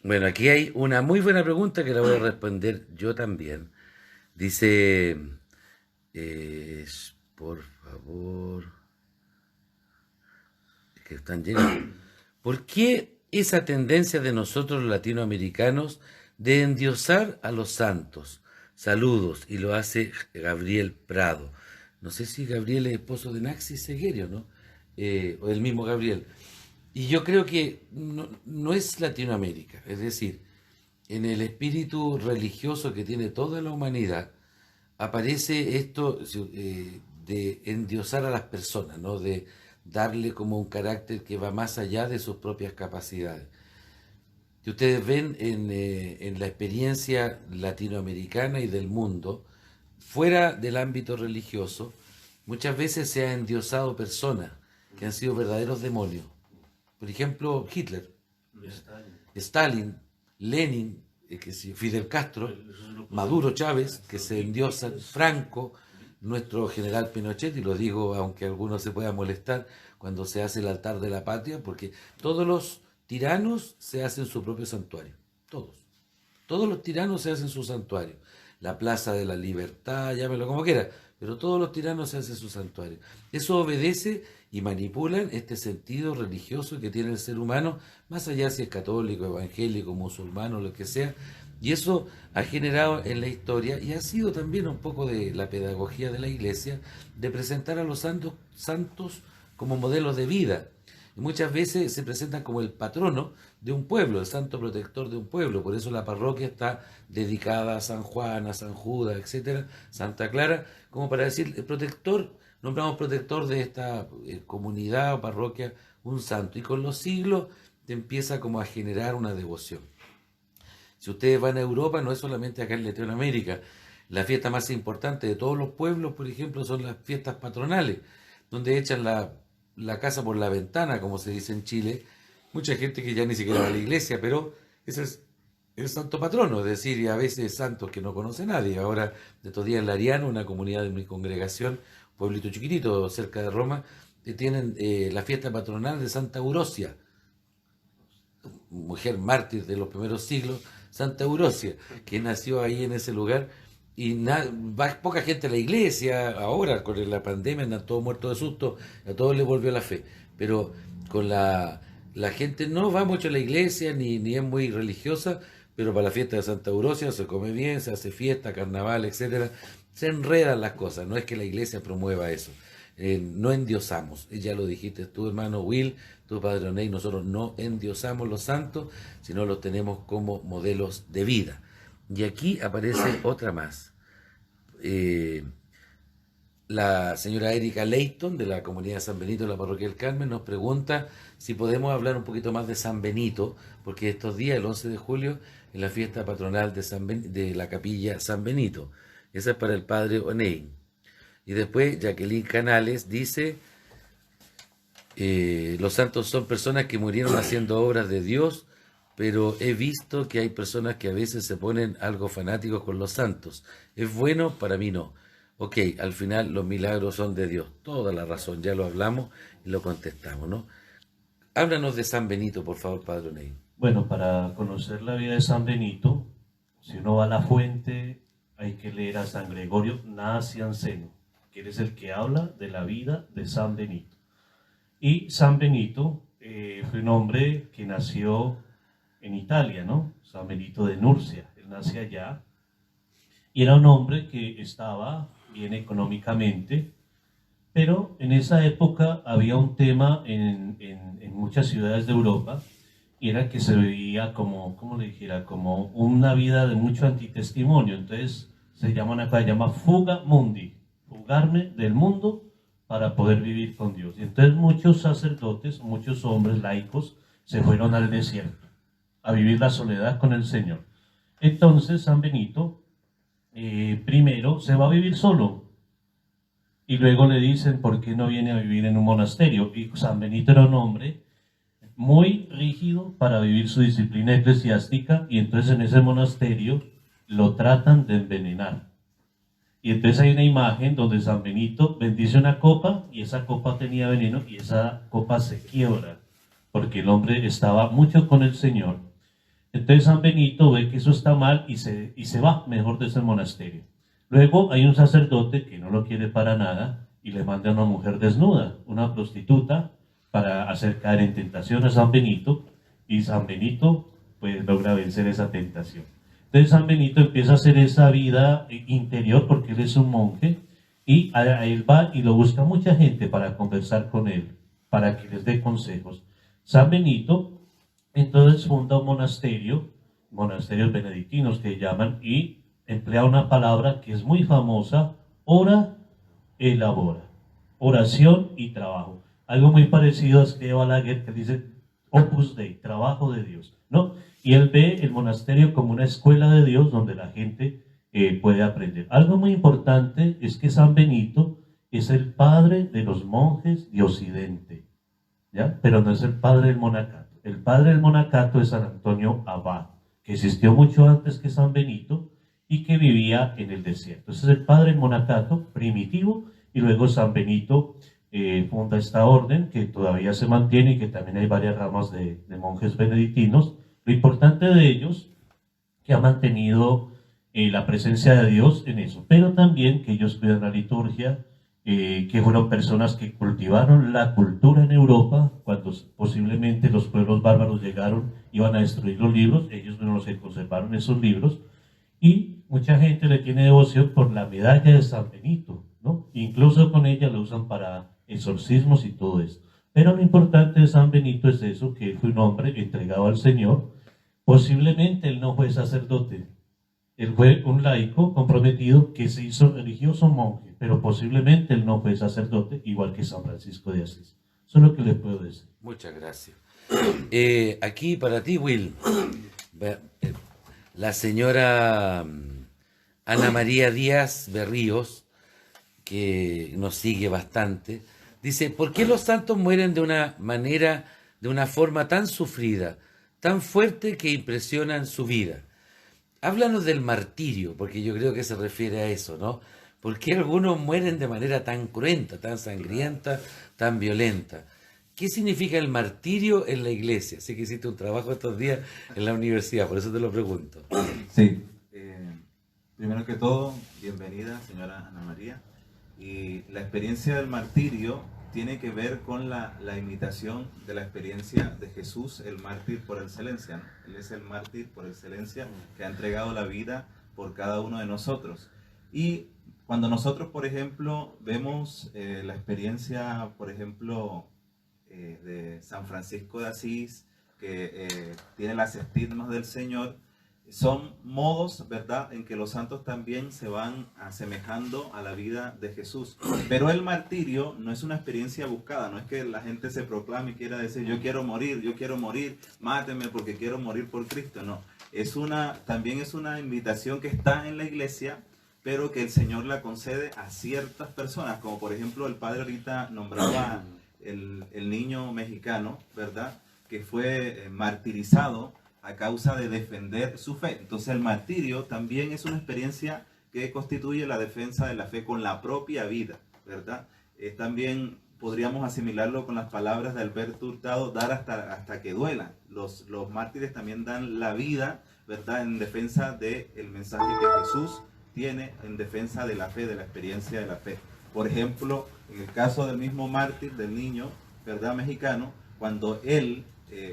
Bueno, aquí hay una muy buena pregunta que la voy a responder yo también. Dice, por favor, es que están llegando. ¿Por qué esa tendencia de nosotros los latinoamericanos de endiosar a los santos? Saludos, y lo hace Gabriel Prado. No sé si Gabriel es esposo de Naxi Seguerio, ¿no? O el mismo Gabriel. Y yo creo que no es Latinoamérica, es decir, en el espíritu religioso que tiene toda la humanidad, aparece esto de endiosar a las personas, ¿no? De darle como un carácter que va más allá de sus propias capacidades. Que ustedes ven en la experiencia latinoamericana y del mundo, fuera del ámbito religioso, muchas veces se ha endiosado personas que han sido verdaderos demonios. Por ejemplo, Hitler, Stalin, Lenin, Fidel Castro, Maduro Chávez, que se endiosan, Franco, nuestro general Pinochet, y lo digo aunque algunos se puedan molestar cuando se hace el altar de la patria, porque todos los tiranos se hacen su propio santuario, todos los tiranos se hacen su santuario, la Plaza de la Libertad, llámelo como quiera, pero todos los tiranos se hacen su santuario. Eso obedece y manipulan este sentido religioso que tiene el ser humano, más allá si es católico, evangélico, musulmano, lo que sea, y eso ha generado en la historia, y ha sido también un poco de la pedagogía de la Iglesia, de presentar a los santos como modelos de vida. Y muchas veces se presentan como el patrono de un pueblo, el santo protector de un pueblo. Por eso la parroquia está dedicada a San Juan, a San Judas, etcétera, Santa Clara, como para decir, el protector, nombramos protector de esta comunidad o parroquia, un santo. Y con los siglos te empieza como a generar una devoción. Si ustedes van a Europa, no es solamente acá en Latinoamérica. La fiesta más importante de todos los pueblos, por ejemplo, son las fiestas patronales, donde echan la casa por la ventana, como se dice en Chile. Mucha gente que ya ni siquiera va a la iglesia, pero ese es el santo patrono, es decir, y a veces santos que no conoce nadie. Ahora, de estos días en Lariano, una comunidad de mi congregación, pueblito chiquitito cerca de Roma, tienen la fiesta patronal de Santa Eurosia, mujer mártir de los primeros siglos, Santa Eurosia, que nació ahí en ese lugar, y va poca gente a la iglesia. Ahora con la pandemia andan todos muertos de susto, a todos les volvió la fe, pero con la gente no va mucho a la iglesia ni es muy religiosa, pero para la fiesta de Santa Eurosia se come bien, se hace fiesta, carnaval, etcétera, se enredan las cosas. No es que la iglesia promueva eso, no endiosamos, ya lo dijiste tú, hermano Will, tu padre Oney, nosotros no endiosamos los santos, sino los tenemos como modelos de vida. Y aquí aparece otra más. La señora Erika Leighton, de la comunidad de San Benito de la Parroquia del Carmen, nos pregunta si podemos hablar un poquito más de San Benito, porque estos días, el 11 de julio, es la fiesta patronal de la capilla San Benito. Esa es para el padre Oney. Y después Jacqueline Canales dice, los santos son personas que murieron haciendo obras de Dios, pero he visto que hay personas que a veces se ponen algo fanáticos con los santos. ¿Es bueno? Para mí no. Ok, al final los milagros son de Dios. Toda la razón, ya lo hablamos y lo contestamos, ¿no? Háblanos de San Benito, por favor, padre Oney. Bueno, para conocer la vida de San Benito, si uno va a la fuente, hay que leer a San Gregorio Nacianceno, que es el que habla de la vida de San Benito. Y San Benito fue un hombre que nació en Italia, ¿no? San Benito de Nurcia, él nace allá, y era un hombre que estaba bien económicamente, pero en esa época había un tema en muchas ciudades de Europa, y era que se veía como, ¿cómo le dijera? Como una vida de mucho antitestimonio. Entonces se llama fuga mundi, fugarme del mundo para poder vivir con Dios. Y entonces muchos sacerdotes, muchos hombres laicos se fueron al desierto a vivir la soledad con el Señor. Entonces San Benito primero se va a vivir solo, y luego le dicen, ¿por qué no viene a vivir en un monasterio? Y San Benito era un hombre muy rígido para vivir su disciplina eclesiástica, y entonces en ese monasterio lo tratan de envenenar. Y entonces hay una imagen donde San Benito bendice una copa y esa copa tenía veneno y esa copa se quiebra porque el hombre estaba mucho con el Señor. Entonces San Benito ve que eso está mal y se va mejor de ese monasterio. Luego hay un sacerdote que no lo quiere para nada y le manda a una mujer desnuda, una prostituta, para hacer caer en tentación a San Benito, y San Benito pues logra vencer esa tentación. Entonces San Benito empieza a hacer esa vida interior porque él es un monje y a él va y lo busca mucha gente para conversar con él, para que les dé consejos. San Benito entonces funda un monasterio, monasterios benedictinos que llaman, y emplea una palabra que es muy famosa: ora, elabora, oración y trabajo. Algo muy parecido a Escriba Balaguer, que dice Opus Dei, trabajo de Dios, ¿no? Y él ve el monasterio como una escuela de Dios donde la gente puede aprender. Algo muy importante es que San Benito es el padre de los monjes de Occidente, ¿ya? Pero no es el padre del monacato. El padre del monacato es San Antonio Abad, que existió mucho antes que San Benito y que vivía en el desierto. Ese es el padre del monacato primitivo, y luego San Benito funda esta orden que todavía se mantiene y que también hay varias ramas de monjes benedictinos. Lo importante de ellos, que ha mantenido la presencia de Dios en eso, pero también que ellos cuidan la liturgia, que fueron personas que cultivaron la cultura en Europa. Cuando posiblemente los pueblos bárbaros llegaron, iban a destruir los libros, ellos no se conservaron esos libros, y mucha gente le tiene devoción por la medalla de San Benito, ¿no? Incluso con ella lo usan para exorcismos y todo eso. Pero lo importante de San Benito es eso, que él fue un hombre entregado al Señor. Posiblemente él no fue sacerdote, él fue un laico comprometido que se hizo religioso monje, pero posiblemente él no fue sacerdote, igual que San Francisco de Asís. Eso es lo que les puedo decir. Muchas gracias. Aquí para ti, Will, la señora Ana María Díaz Berríos, que nos sigue bastante, dice: ¿por qué los santos mueren de una manera, de una forma tan sufrida, tan fuerte que impresionan su vida? Háblanos del martirio, porque yo creo que se refiere a eso, ¿no? ¿Por qué algunos mueren de manera tan cruenta, tan sangrienta, tan violenta? ¿Qué significa el martirio en la iglesia? Sé que hiciste un trabajo estos días en la universidad, por eso te lo pregunto. Sí, primero que todo, bienvenida, señora Ana María. Y la experiencia del martirio tiene que ver con la imitación de la experiencia de Jesús, el mártir por excelencia, ¿no? Él es el mártir por excelencia que ha entregado la vida por cada uno de nosotros. Y cuando nosotros, por ejemplo, vemos la experiencia, por ejemplo, de San Francisco de Asís, que tiene las estigmas del Señor, son modos, ¿verdad?, en que los santos también se van asemejando a la vida de Jesús. Pero el martirio no es una experiencia buscada, no es que la gente se proclame y quiera decir yo quiero morir, máteme porque quiero morir por Cristo. No, también es una invitación que está en la iglesia, pero que el Señor la concede a ciertas personas, como por ejemplo el padre ahorita nombraba el niño mexicano, ¿verdad?, que fue martirizado a causa de defender su fe. Entonces el martirio también es una experiencia que constituye la defensa de la fe con la propia vida, ¿verdad? También podríamos asimilarlo con las palabras de Alberto Hurtado, dar hasta que duela. Los mártires también dan la vida, ¿verdad?, en defensa del mensaje que Jesús tiene, en defensa de la fe, de la experiencia de la fe. Por ejemplo, en el caso del mismo mártir, del niño, ¿verdad?, mexicano, cuando él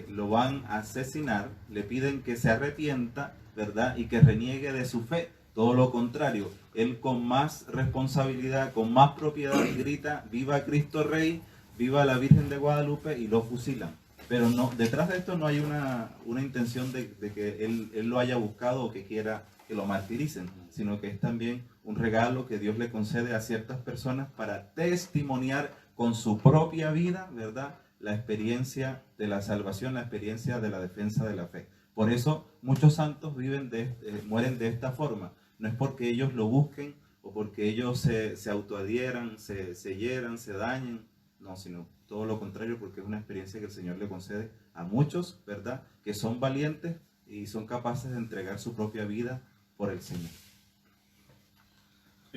lo van a asesinar, le piden que se arrepienta, ¿verdad?, y que reniegue de su fe. Todo lo contrario, él con más responsabilidad, con más propiedad grita: viva Cristo Rey, viva la Virgen de Guadalupe, y lo fusilan. Pero no, detrás de esto no hay una intención de que él lo haya buscado o que quiera que lo martiricen, sino que es también un regalo que Dios le concede a ciertas personas para testimoniar con su propia vida, ¿verdad?, la experiencia de la salvación, la experiencia de la defensa de la fe. Por eso muchos santos mueren de esta forma. No es porque ellos lo busquen o porque ellos se autoadhieran, se hieran, se dañen, no, sino todo lo contrario, porque es una experiencia que el Señor le concede a muchos, ¿verdad?, que son valientes y son capaces de entregar su propia vida por el Señor.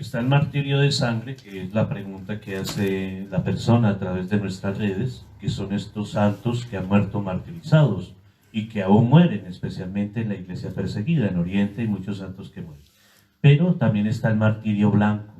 está el martirio de sangre, que es la pregunta que hace la persona a través de nuestras redes, que son estos santos que han muerto martirizados y que aún mueren, especialmente en la iglesia perseguida, en Oriente hay muchos santos que mueren. Pero también está el martirio blanco.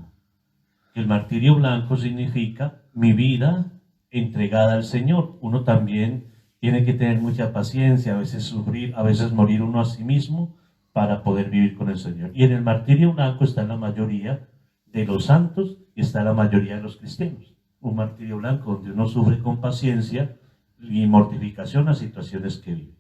El martirio blanco significa mi vida entregada al Señor. Uno también tiene que tener mucha paciencia, a veces sufrir, a veces morir uno a sí mismo para poder vivir con el Señor. Y en el martirio blanco está la mayoría de los santos y está la mayoría de los cristianos. Un martirio blanco donde uno sufre con paciencia y mortificación las situaciones que vive.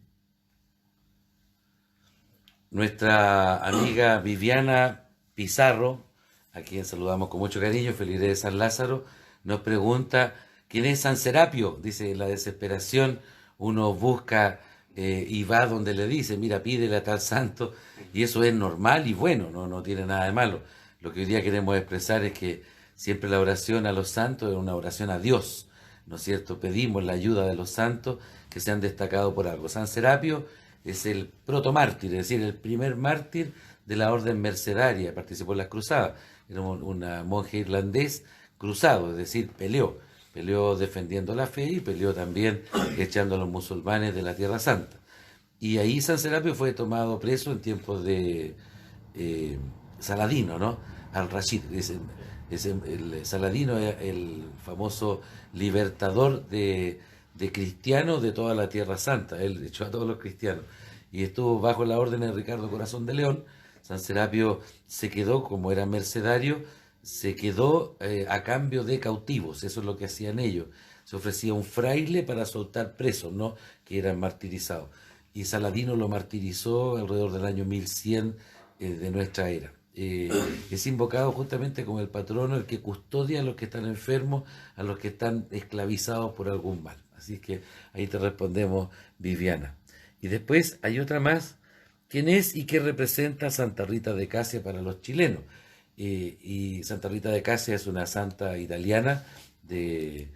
Nuestra amiga Viviana Pizarro, a quien saludamos con mucho cariño, feliz de San Lázaro, nos pregunta, ¿quién es San Serapio? Dice, en la desesperación uno busca y va donde le dice, mira, pídele a tal santo, y eso es normal y bueno, no tiene nada de malo. Lo que hoy día queremos expresar es que siempre la oración a los santos es una oración a Dios, ¿no es cierto? Pedimos la ayuda de los santos que se han destacado por algo. San Serapio es el protomártir, es decir, el primer mártir de la orden mercedaria, participó en las cruzadas, era un monje irlandés cruzado, es decir, peleó defendiendo la fe y peleó también echando a los musulmanes de la Tierra Santa. Y ahí San Serapio fue tomado preso en tiempos de Saladino, ¿no? Al-Rashid, el Saladino es el famoso libertador de cristianos de toda la Tierra Santa, él echó a todos los cristianos y estuvo bajo la orden de Ricardo Corazón de León. San Serapio se quedó, como era mercedario, se quedó a cambio de cautivos, eso es lo que hacían ellos, se ofrecía un fraile para soltar presos, ¿no? Que eran martirizados, y Saladino lo martirizó alrededor del año 1100 de nuestra era. Es invocado justamente como el patrono, el que custodia a los que están enfermos, a los que están esclavizados por algún mal. Así que ahí te respondemos, Viviana. Y después hay otra más. ¿Quién es y qué representa Santa Rita de Casia para los chilenos? Y Santa Rita de Casia es una santa italiana de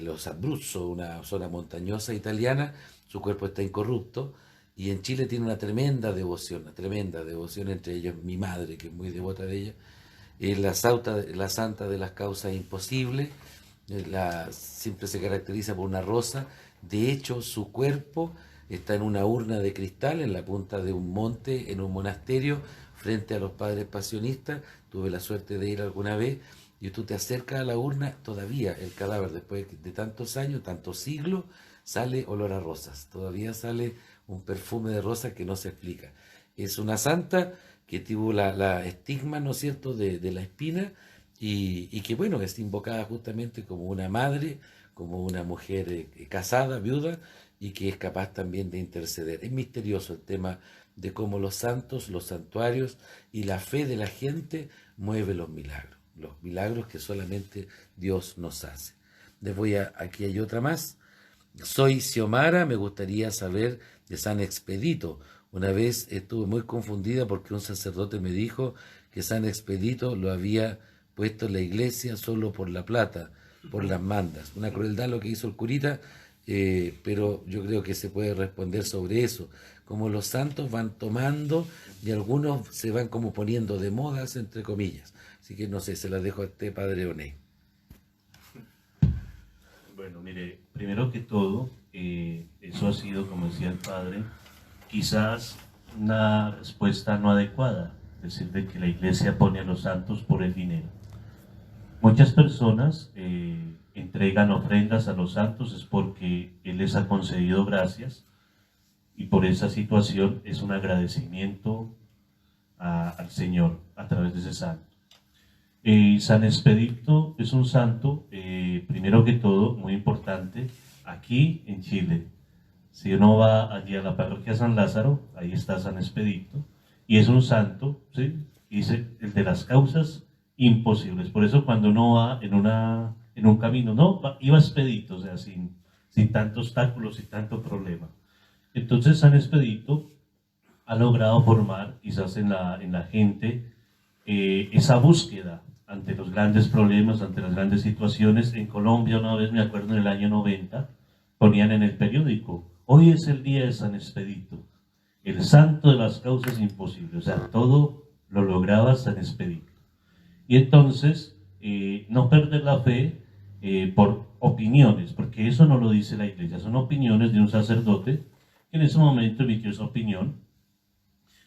los Abruzzo, una zona montañosa italiana. Su cuerpo está incorrupto. Y en Chile tiene una tremenda devoción, entre ellos mi madre, que es muy devota de ella. Es la santa de las causas imposibles, siempre se caracteriza por una rosa. De hecho, su cuerpo está en una urna de cristal en la punta de un monte, en un monasterio, frente a los padres pasionistas. Tuve la suerte de ir alguna vez, y tú te acercas a la urna, todavía el cadáver, después de tantos años, tantos siglos, sale olor a rosas, todavía sale un perfume de rosas que no se explica. Es una santa que tuvo la estigma, ¿no es cierto?, de la espina, y que, bueno, es invocada justamente como una madre, como una mujer casada, viuda, y que es capaz también de interceder. Es misterioso el tema de cómo los santos, los santuarios y la fe de la gente mueve los milagros que solamente Dios nos hace. Aquí hay otra más. Soy Xiomara, me gustaría saber de San Expedito. Una vez estuve muy confundida porque un sacerdote me dijo que San Expedito lo había puesto en la iglesia solo por la plata, por las mandas. Una crueldad lo que hizo el curita, pero yo creo que se puede responder sobre eso. Como los santos van tomando y algunos se van como poniendo de modas, entre comillas. Así que no sé, se las dejo a usted, Padre Oné. Bueno, mire, primero que todo, eso ha sido, como decía el padre, quizás una respuesta no adecuada, decir de que la iglesia pone a los santos por el dinero. Muchas personas entregan ofrendas a los santos es porque Él les ha concedido gracias, y por esa situación es un agradecimiento al Señor a través de ese santo. San Expedito es un santo, primero que todo, muy importante, aquí en Chile. Si uno va allí a la parroquia San Lázaro, ahí está San Expedito, y es un santo, ¿sí? Dice, el de las causas imposibles. Por eso cuando uno va en un camino, no, iba expedito, o sea, sin tanto obstáculo, sin tanto problema. Entonces San Expedito ha logrado formar, quizás en la gente, esa búsqueda ante los grandes problemas, ante las grandes situaciones. En Colombia, una vez me acuerdo, en el año 90, ponían en el periódico, hoy es el día de San Expedito, el santo de las causas imposibles. O sea, todo lo lograba San Expedito. Y entonces, no perder la fe por opiniones, porque eso no lo dice la iglesia, son opiniones de un sacerdote que en ese momento emitió esa opinión,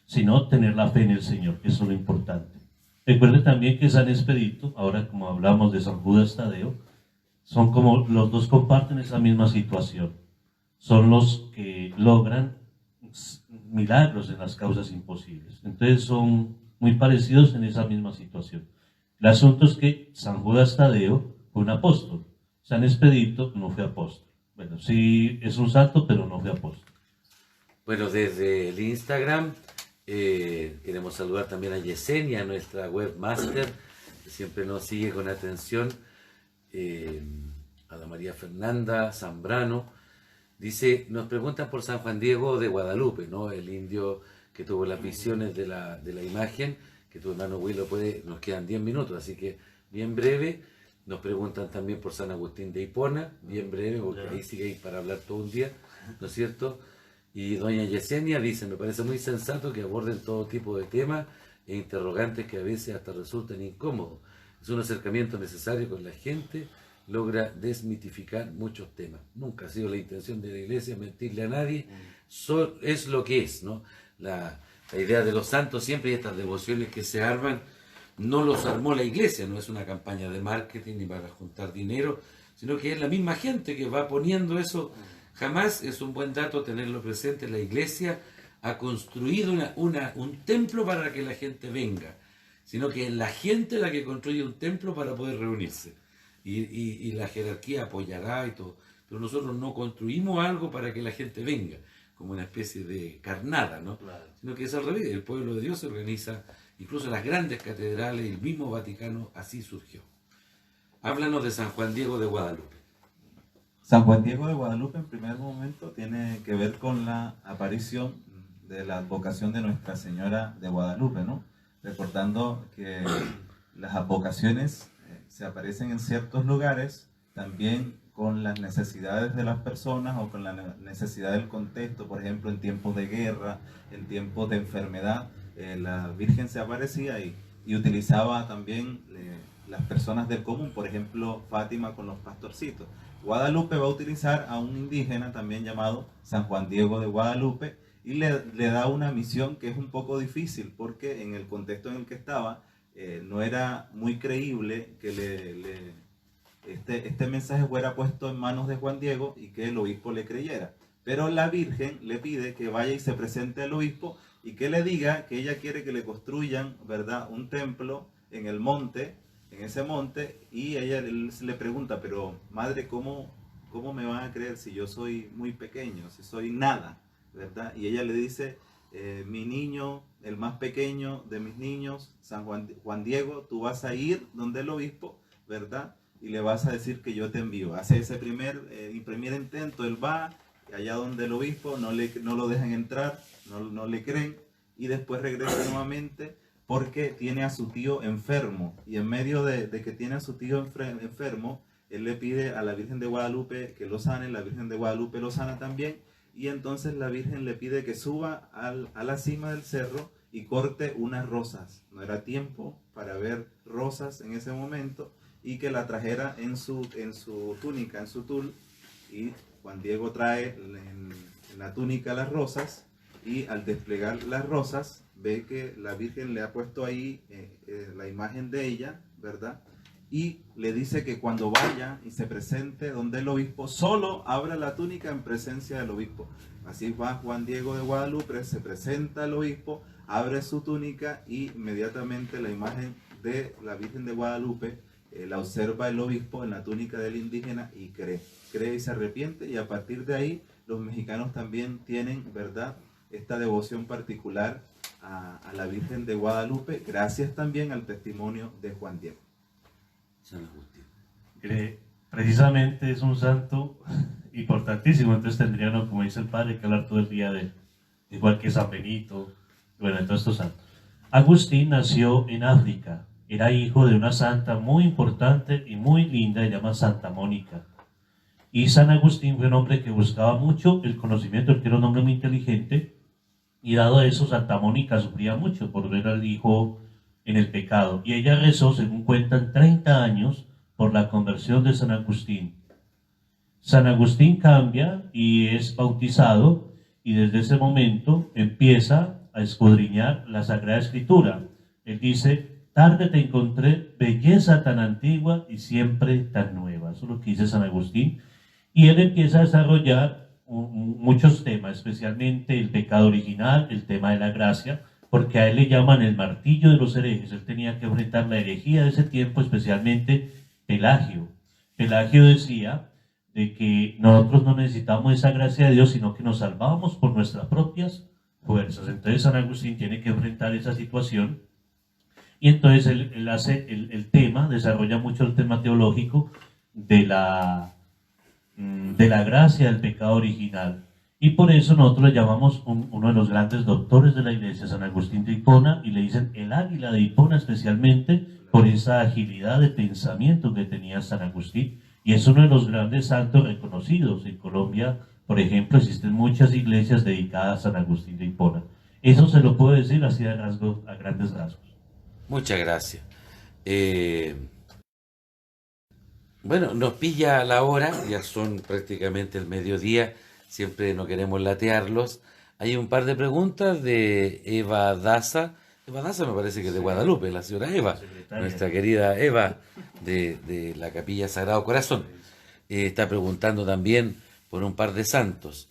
sino tener la fe en el Señor, que eso es lo importante. Recuerde también que San Expedito, ahora como hablamos de San Judas Tadeo, son como los dos comparten esa misma situación. Son los que logran milagros en las causas imposibles. Entonces son muy parecidos en esa misma situación. El asunto es que San Judas Tadeo fue un apóstol. San Expedito no fue apóstol. Bueno, sí es un santo, pero no fue apóstol. Bueno, desde el Instagram queremos saludar también a Yesenia, nuestra webmaster, que siempre nos sigue con atención, a la María Fernanda Zambrano. Dice, nos preguntan por San Juan Diego de Guadalupe, ¿no? El indio que tuvo las visiones de la imagen, que tu hermano Will lo puede, nos quedan 10 minutos, así que bien breve. Nos preguntan también por San Agustín de Hipona, bien breve, porque ahí sigue para hablar todo un día, ¿no es cierto? Y doña Yesenia dice, me parece muy sensato que aborden todo tipo de temas e interrogantes que a veces hasta resultan incómodos. Es un acercamiento necesario con la gente, logra desmitificar muchos temas. Nunca ha sido la intención de la iglesia mentirle a nadie, es lo que es, ¿no? La idea de los santos siempre y estas devociones que se arman, no los armó la iglesia, no es una campaña de marketing ni para juntar dinero, sino que es la misma gente que va poniendo eso. Jamás es un buen dato tenerlo presente. La iglesia ha construido un templo para que la gente venga, sino que es la gente la que construye un templo para poder reunirse. Y la jerarquía apoyará y todo. Pero nosotros no construimos algo para que la gente venga, como una especie de carnada, ¿no? Claro. Sino que es al revés. El pueblo de Dios se organiza, incluso las grandes catedrales, el mismo Vaticano, así surgió. Háblanos de San Juan Diego de Guadalupe. San Juan Diego de Guadalupe, en primer momento, tiene que ver con la aparición de la advocación de Nuestra Señora de Guadalupe, ¿no? Recordando que las advocaciones se aparecen en ciertos lugares, también con las necesidades de las personas o con la necesidad del contexto. Por ejemplo, en tiempos de guerra, en tiempos de enfermedad, la Virgen se aparecía y utilizaba también las personas del común, por ejemplo, Fátima con los pastorcitos. Guadalupe va a utilizar a un indígena también llamado San Juan Diego de Guadalupe y le da una misión que es un poco difícil porque en el contexto en el que estaba no era muy creíble que este mensaje fuera puesto en manos de Juan Diego y que el obispo le creyera. Pero la Virgen le pide que vaya y se presente al obispo y que le diga que ella quiere que le construyan, ¿verdad?, un templo en el monte, en ese monte, y ella le pregunta, pero madre, ¿cómo me van a creer si yo soy muy pequeño, si soy nada, ¿verdad? Y ella le dice, mi niño, el más pequeño de mis niños, San Juan Diego, tú vas a ir donde el obispo, ¿verdad? Y le vas a decir que yo te envío. Hace ese primer intento, él va allá donde el obispo, no lo dejan entrar, no le creen, y después regresa nuevamente porque tiene a su tío enfermo, y en medio de que tiene a su tío enfermo, él le pide a la Virgen de Guadalupe que lo sane, la Virgen de Guadalupe lo sana también, y entonces la Virgen le pide que suba a la cima del cerro y corte unas rosas. No era tiempo para ver rosas en ese momento, y que la trajera en su túnica, en su tul, y Juan Diego trae en la túnica las rosas, y al desplegar las rosas ve que la Virgen le ha puesto ahí la imagen de ella, ¿verdad? Y le dice que cuando vaya y se presente donde el obispo, solo abra la túnica en presencia del obispo. Así va Juan Diego de Guadalupe, se presenta al obispo, abre su túnica y inmediatamente la imagen de la Virgen de Guadalupe la observa el obispo en la túnica del indígena y cree y se arrepiente, y a partir de ahí los mexicanos también tienen, ¿verdad?, esta devoción particular a la Virgen de Guadalupe, gracias también al testimonio de Juan Diego. San Agustín. Precisamente es un santo importantísimo, entonces tendríamos, como dice el padre, que hablar todo el día de él, igual que San Benito, bueno, de todos estos santos. Agustín nació en África, era hijo de una santa muy importante y muy linda, se llama Santa Mónica. Y San Agustín fue un hombre que buscaba mucho el conocimiento, porque era un hombre muy inteligente, y dado eso, Santa Mónica sufría mucho por ver al hijo en el pecado. Y ella rezó, según cuentan, 30 años por la conversión de San Agustín. San Agustín cambia y es bautizado, y desde ese momento empieza a escudriñar la Sagrada Escritura. Él dice: tarde te encontré belleza tan antigua y siempre tan nueva. Eso es lo que dice San Agustín. Y él empieza a desarrollar muchos temas, especialmente el pecado original, el tema de la gracia, porque a él le llaman el martillo de los herejes. Él tenía que enfrentar la herejía de ese tiempo, especialmente Pelagio. Pelagio decía de que nosotros no necesitamos esa gracia de Dios, sino que nos salvamos por nuestras propias fuerzas. Entonces San Agustín tiene que enfrentar esa situación, y entonces él hace el tema, desarrolla mucho el tema teológico de la gracia del pecado original. Y por eso nosotros le llamamos uno de los grandes doctores de la iglesia, San Agustín de Hipona, y le dicen el águila de Hipona, especialmente por esa agilidad de pensamiento que tenía San Agustín. Y es uno de los grandes santos reconocidos. En Colombia, por ejemplo, existen muchas iglesias dedicadas a San Agustín de Hipona. Eso se lo puedo decir así a grandes rasgos. Muchas gracias. Bueno, nos pilla la hora, ya son prácticamente el mediodía, siempre no queremos latearlos. Hay un par de preguntas de Eva Daza. Eva Daza me parece que es de Guadalupe, la señora Eva, nuestra querida Eva de la Capilla Sagrado Corazón. Está preguntando también por un par de santos,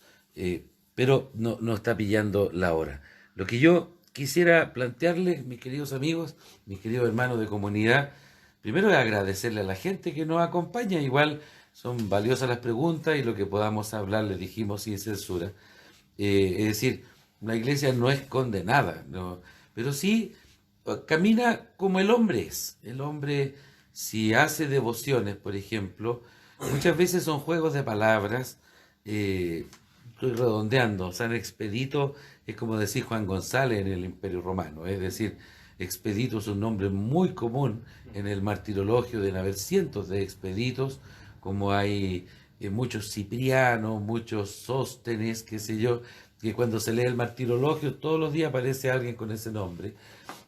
pero no está pillando la hora. Lo que yo quisiera plantearles, mis queridos amigos, mis queridos hermanos de comunidad, primero es agradecerle a la gente que nos acompaña. Igual son valiosas las preguntas y lo que podamos hablar, les dijimos, sin censura. Es decir, la iglesia no es condenada, ¿no? Pero sí camina como el hombre es. El hombre, si hace devociones, por ejemplo, muchas veces son juegos de palabras. Estoy redondeando. San Expedito es como decir Juan González en el Imperio Romano. Es decir, Expedito es un nombre muy común en el martirologio. Deben haber cientos de expeditos, como hay muchos Ciprianos, muchos Sóstenes, qué sé yo, que cuando se lee el martirologio todos los días aparece alguien con ese nombre.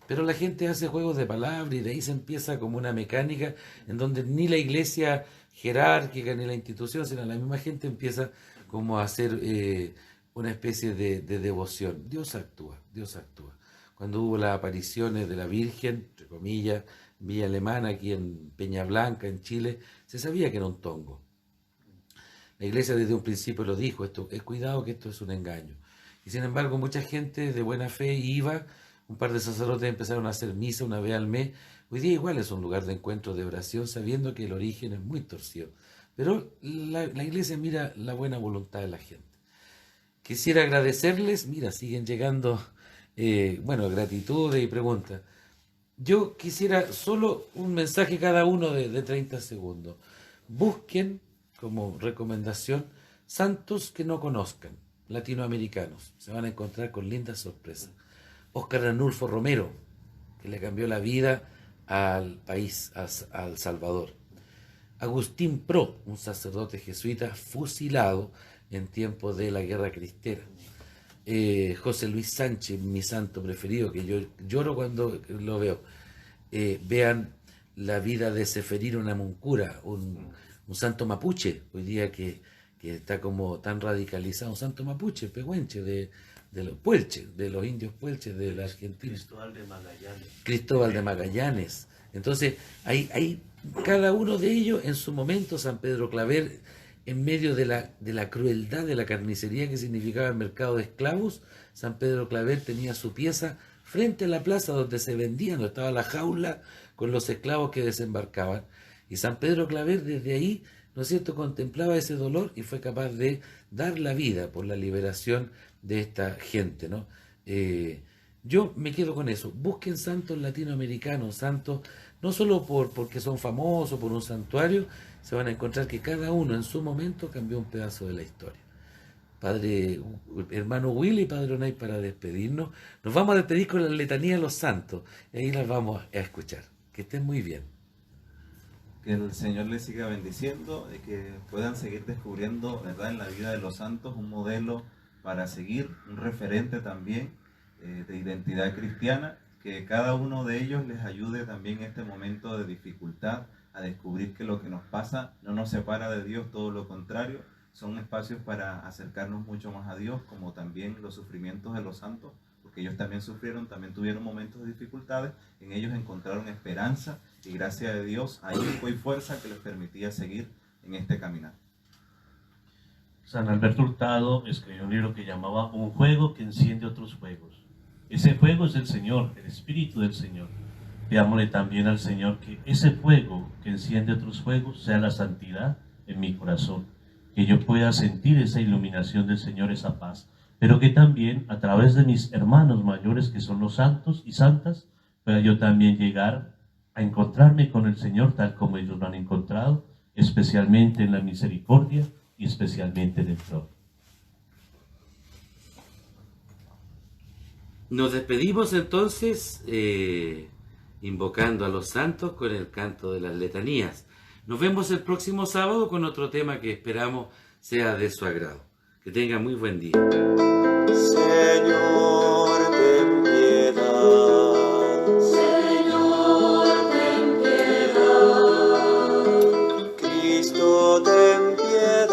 Pero la gente hace juegos de palabras y de ahí se empieza como una mecánica en donde ni la iglesia jerárquica ni la institución, sino la misma gente empieza como a hacer una especie de devoción. Dios actúa, Dios actúa. Cuando hubo las apariciones de la Virgen, entre comillas, en Villa Alemana, aquí en Peña Blanca, en Chile, se sabía que era un tongo. La iglesia desde un principio lo dijo, cuidado que esto es un engaño. Y sin embargo, mucha gente de buena fe iba, un par de sacerdotes empezaron a hacer misa una vez al mes. Hoy día igual es un lugar de encuentro, de oración, sabiendo que el origen es muy torcido. Pero la iglesia mira la buena voluntad de la gente. Quisiera agradecerles, mira, siguen llegando, gratitudes y preguntas. Yo quisiera solo un mensaje cada uno de 30 segundos. Busquen, como recomendación, santos que no conozcan, latinoamericanos. Se van a encontrar con lindas sorpresas. Óscar Arnulfo Romero, que le cambió la vida al país, a El Salvador. Agustín Pro, un sacerdote jesuita fusilado en tiempos de la Guerra Cristera. José Luis Sánchez, mi santo preferido, que yo lloro cuando lo veo. Vean la vida de Seferino Namuncura, un santo mapuche, hoy día que está como tan radicalizado, un santo mapuche, pehuenche, de los puelches, de los indios puelches de la Argentina. Cristóbal de Magallanes. Entonces, hay cada uno de ellos en su momento. San Pedro Claver, en medio de la crueldad de la carnicería que significaba el mercado de esclavos, San Pedro Claver tenía su pieza frente a la plaza donde se vendían, donde estaba la jaula con los esclavos que desembarcaban. Y San Pedro Claver desde ahí, ¿no es cierto?, contemplaba ese dolor y fue capaz de dar la vida por la liberación de esta gente, ¿no? Yo me quedo con eso. Busquen santos latinoamericanos, santos no solo porque son famosos, por un santuario, se van a encontrar que cada uno en su momento cambió un pedazo de la historia. Padre, hermano Willy y Padre Onay, para despedirnos, nos vamos a despedir con la letanía de los santos, y ahí las vamos a escuchar. Que estén muy bien. Que el Señor les siga bendiciendo y que puedan seguir descubriendo, ¿verdad?, en la vida de los santos un modelo para seguir, un referente también de identidad cristiana, que cada uno de ellos les ayude también en este momento de dificultad a descubrir que lo que nos pasa no nos separa de Dios, todo lo contrario, son espacios para acercarnos mucho más a Dios, como también los sufrimientos de los santos, porque ellos también sufrieron, también tuvieron momentos de dificultades, en ellos encontraron esperanza y gracias a Dios ahínco y fuerza que les permitía seguir en este caminar. San Alberto Hurtado escribió un libro que llamaba Un juego que enciende otros fuegos. Ese fuego es el Señor, el Espíritu del Señor. Pidámosle también al Señor que ese fuego que enciende otros fuegos sea la santidad en mi corazón, que yo pueda sentir esa iluminación del Señor, esa paz, pero que también a través de mis hermanos mayores que son los santos y santas, pueda yo también llegar a encontrarme con el Señor tal como ellos lo han encontrado, especialmente en la misericordia y especialmente en el trono. Nos despedimos entonces invocando a los santos con el canto de las letanías. Nos vemos el próximo sábado con otro tema que esperamos sea de su agrado. Que tenga muy buen día. Señor, ten piedad. Señor, ten piedad. Cristo, ten piedad.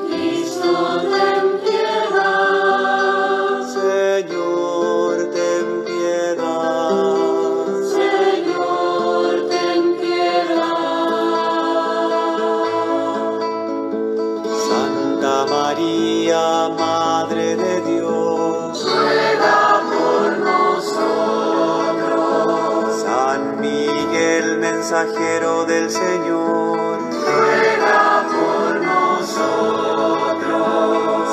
Cristo, ten piedad. Señor, ten piedad. Señor, ten piedad. Santa María, Madre de Dios, Ruega por nosotros. San Miguel, mensajero del Señor, Ruega por nosotros.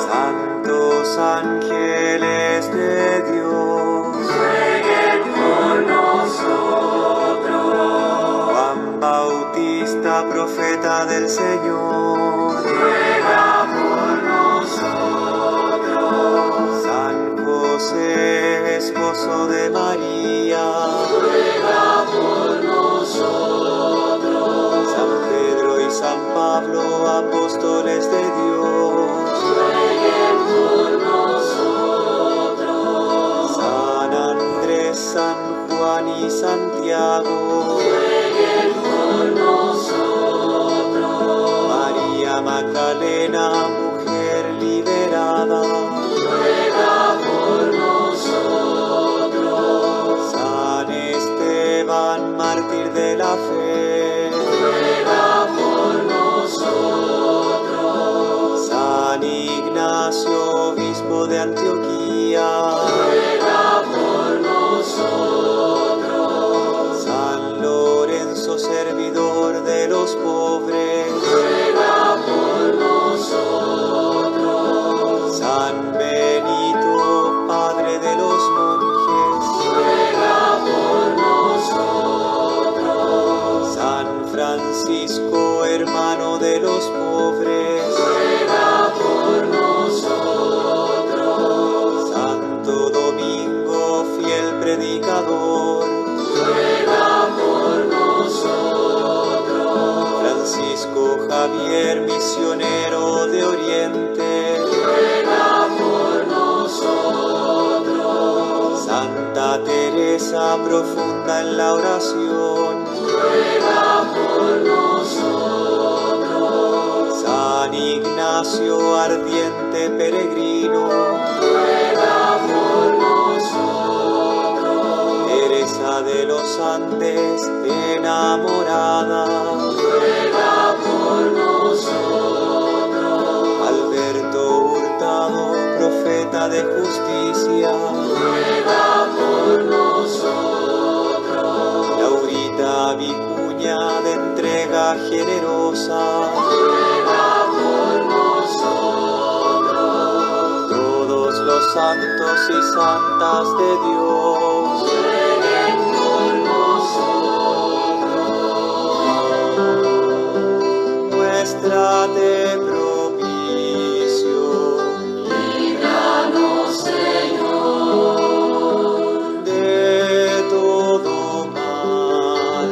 santos ángeles de Dios, Rueguen por nosotros. Juan Bautista, profeta del Señor, Ruega por nosotros. San José, esposo de María, Ruega por nosotros. San Pedro y San Pablo, apóstoles de Dios, Rueguen por nosotros. San Andrés, San Juan y Santiago, Rueguen por nosotros. María Magdalena, mujer liberada, Ruega por nosotros. San Esteban, mártir de la fe, Ruega por nosotros. San Ignacio, obispo de Antioquía, Ruega por nosotros. San Lorenzo, servidor de los pobres, Ruega por nosotros. San Benito, padre de los monjes, Ruega por nosotros. San Francisco, hermano de los pobres, Ruega por nosotros. Santo Domingo, fiel predicador, Ruega por nosotros. Francisco Javier, misionero de Oriente, Ruega por nosotros. Santa Teresa, profunda en la oración, Ruega por nosotros. San Ignacio, ardiente peregrino, Ruega por nosotros. Teresa de los Andes, enamorada, Ruega por nosotros. Alberto Hurtado, profeta de justicia, Ruega por nosotros. Laurita Vicuña, de entrega generosa, Ruega por nosotros. todos los santos y santas de Dios, Rueguen por nosotros. muéstrate propicio, Líbranos, Señor. de todo mal,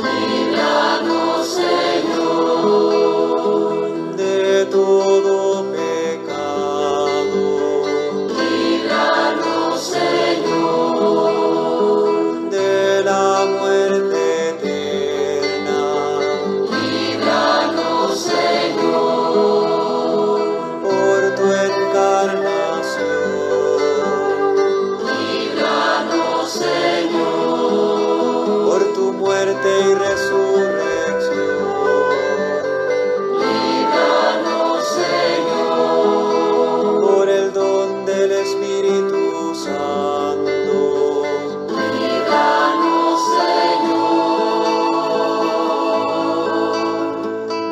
Líbranos, Señor. de todo pecado, Líbranos, Señor.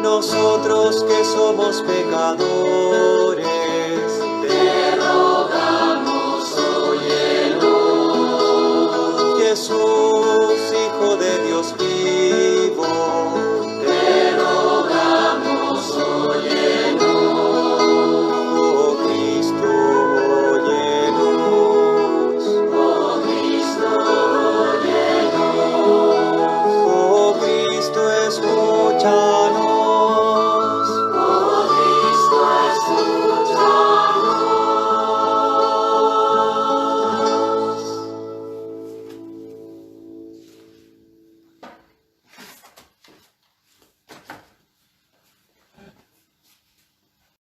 nosotros que somos pecadores.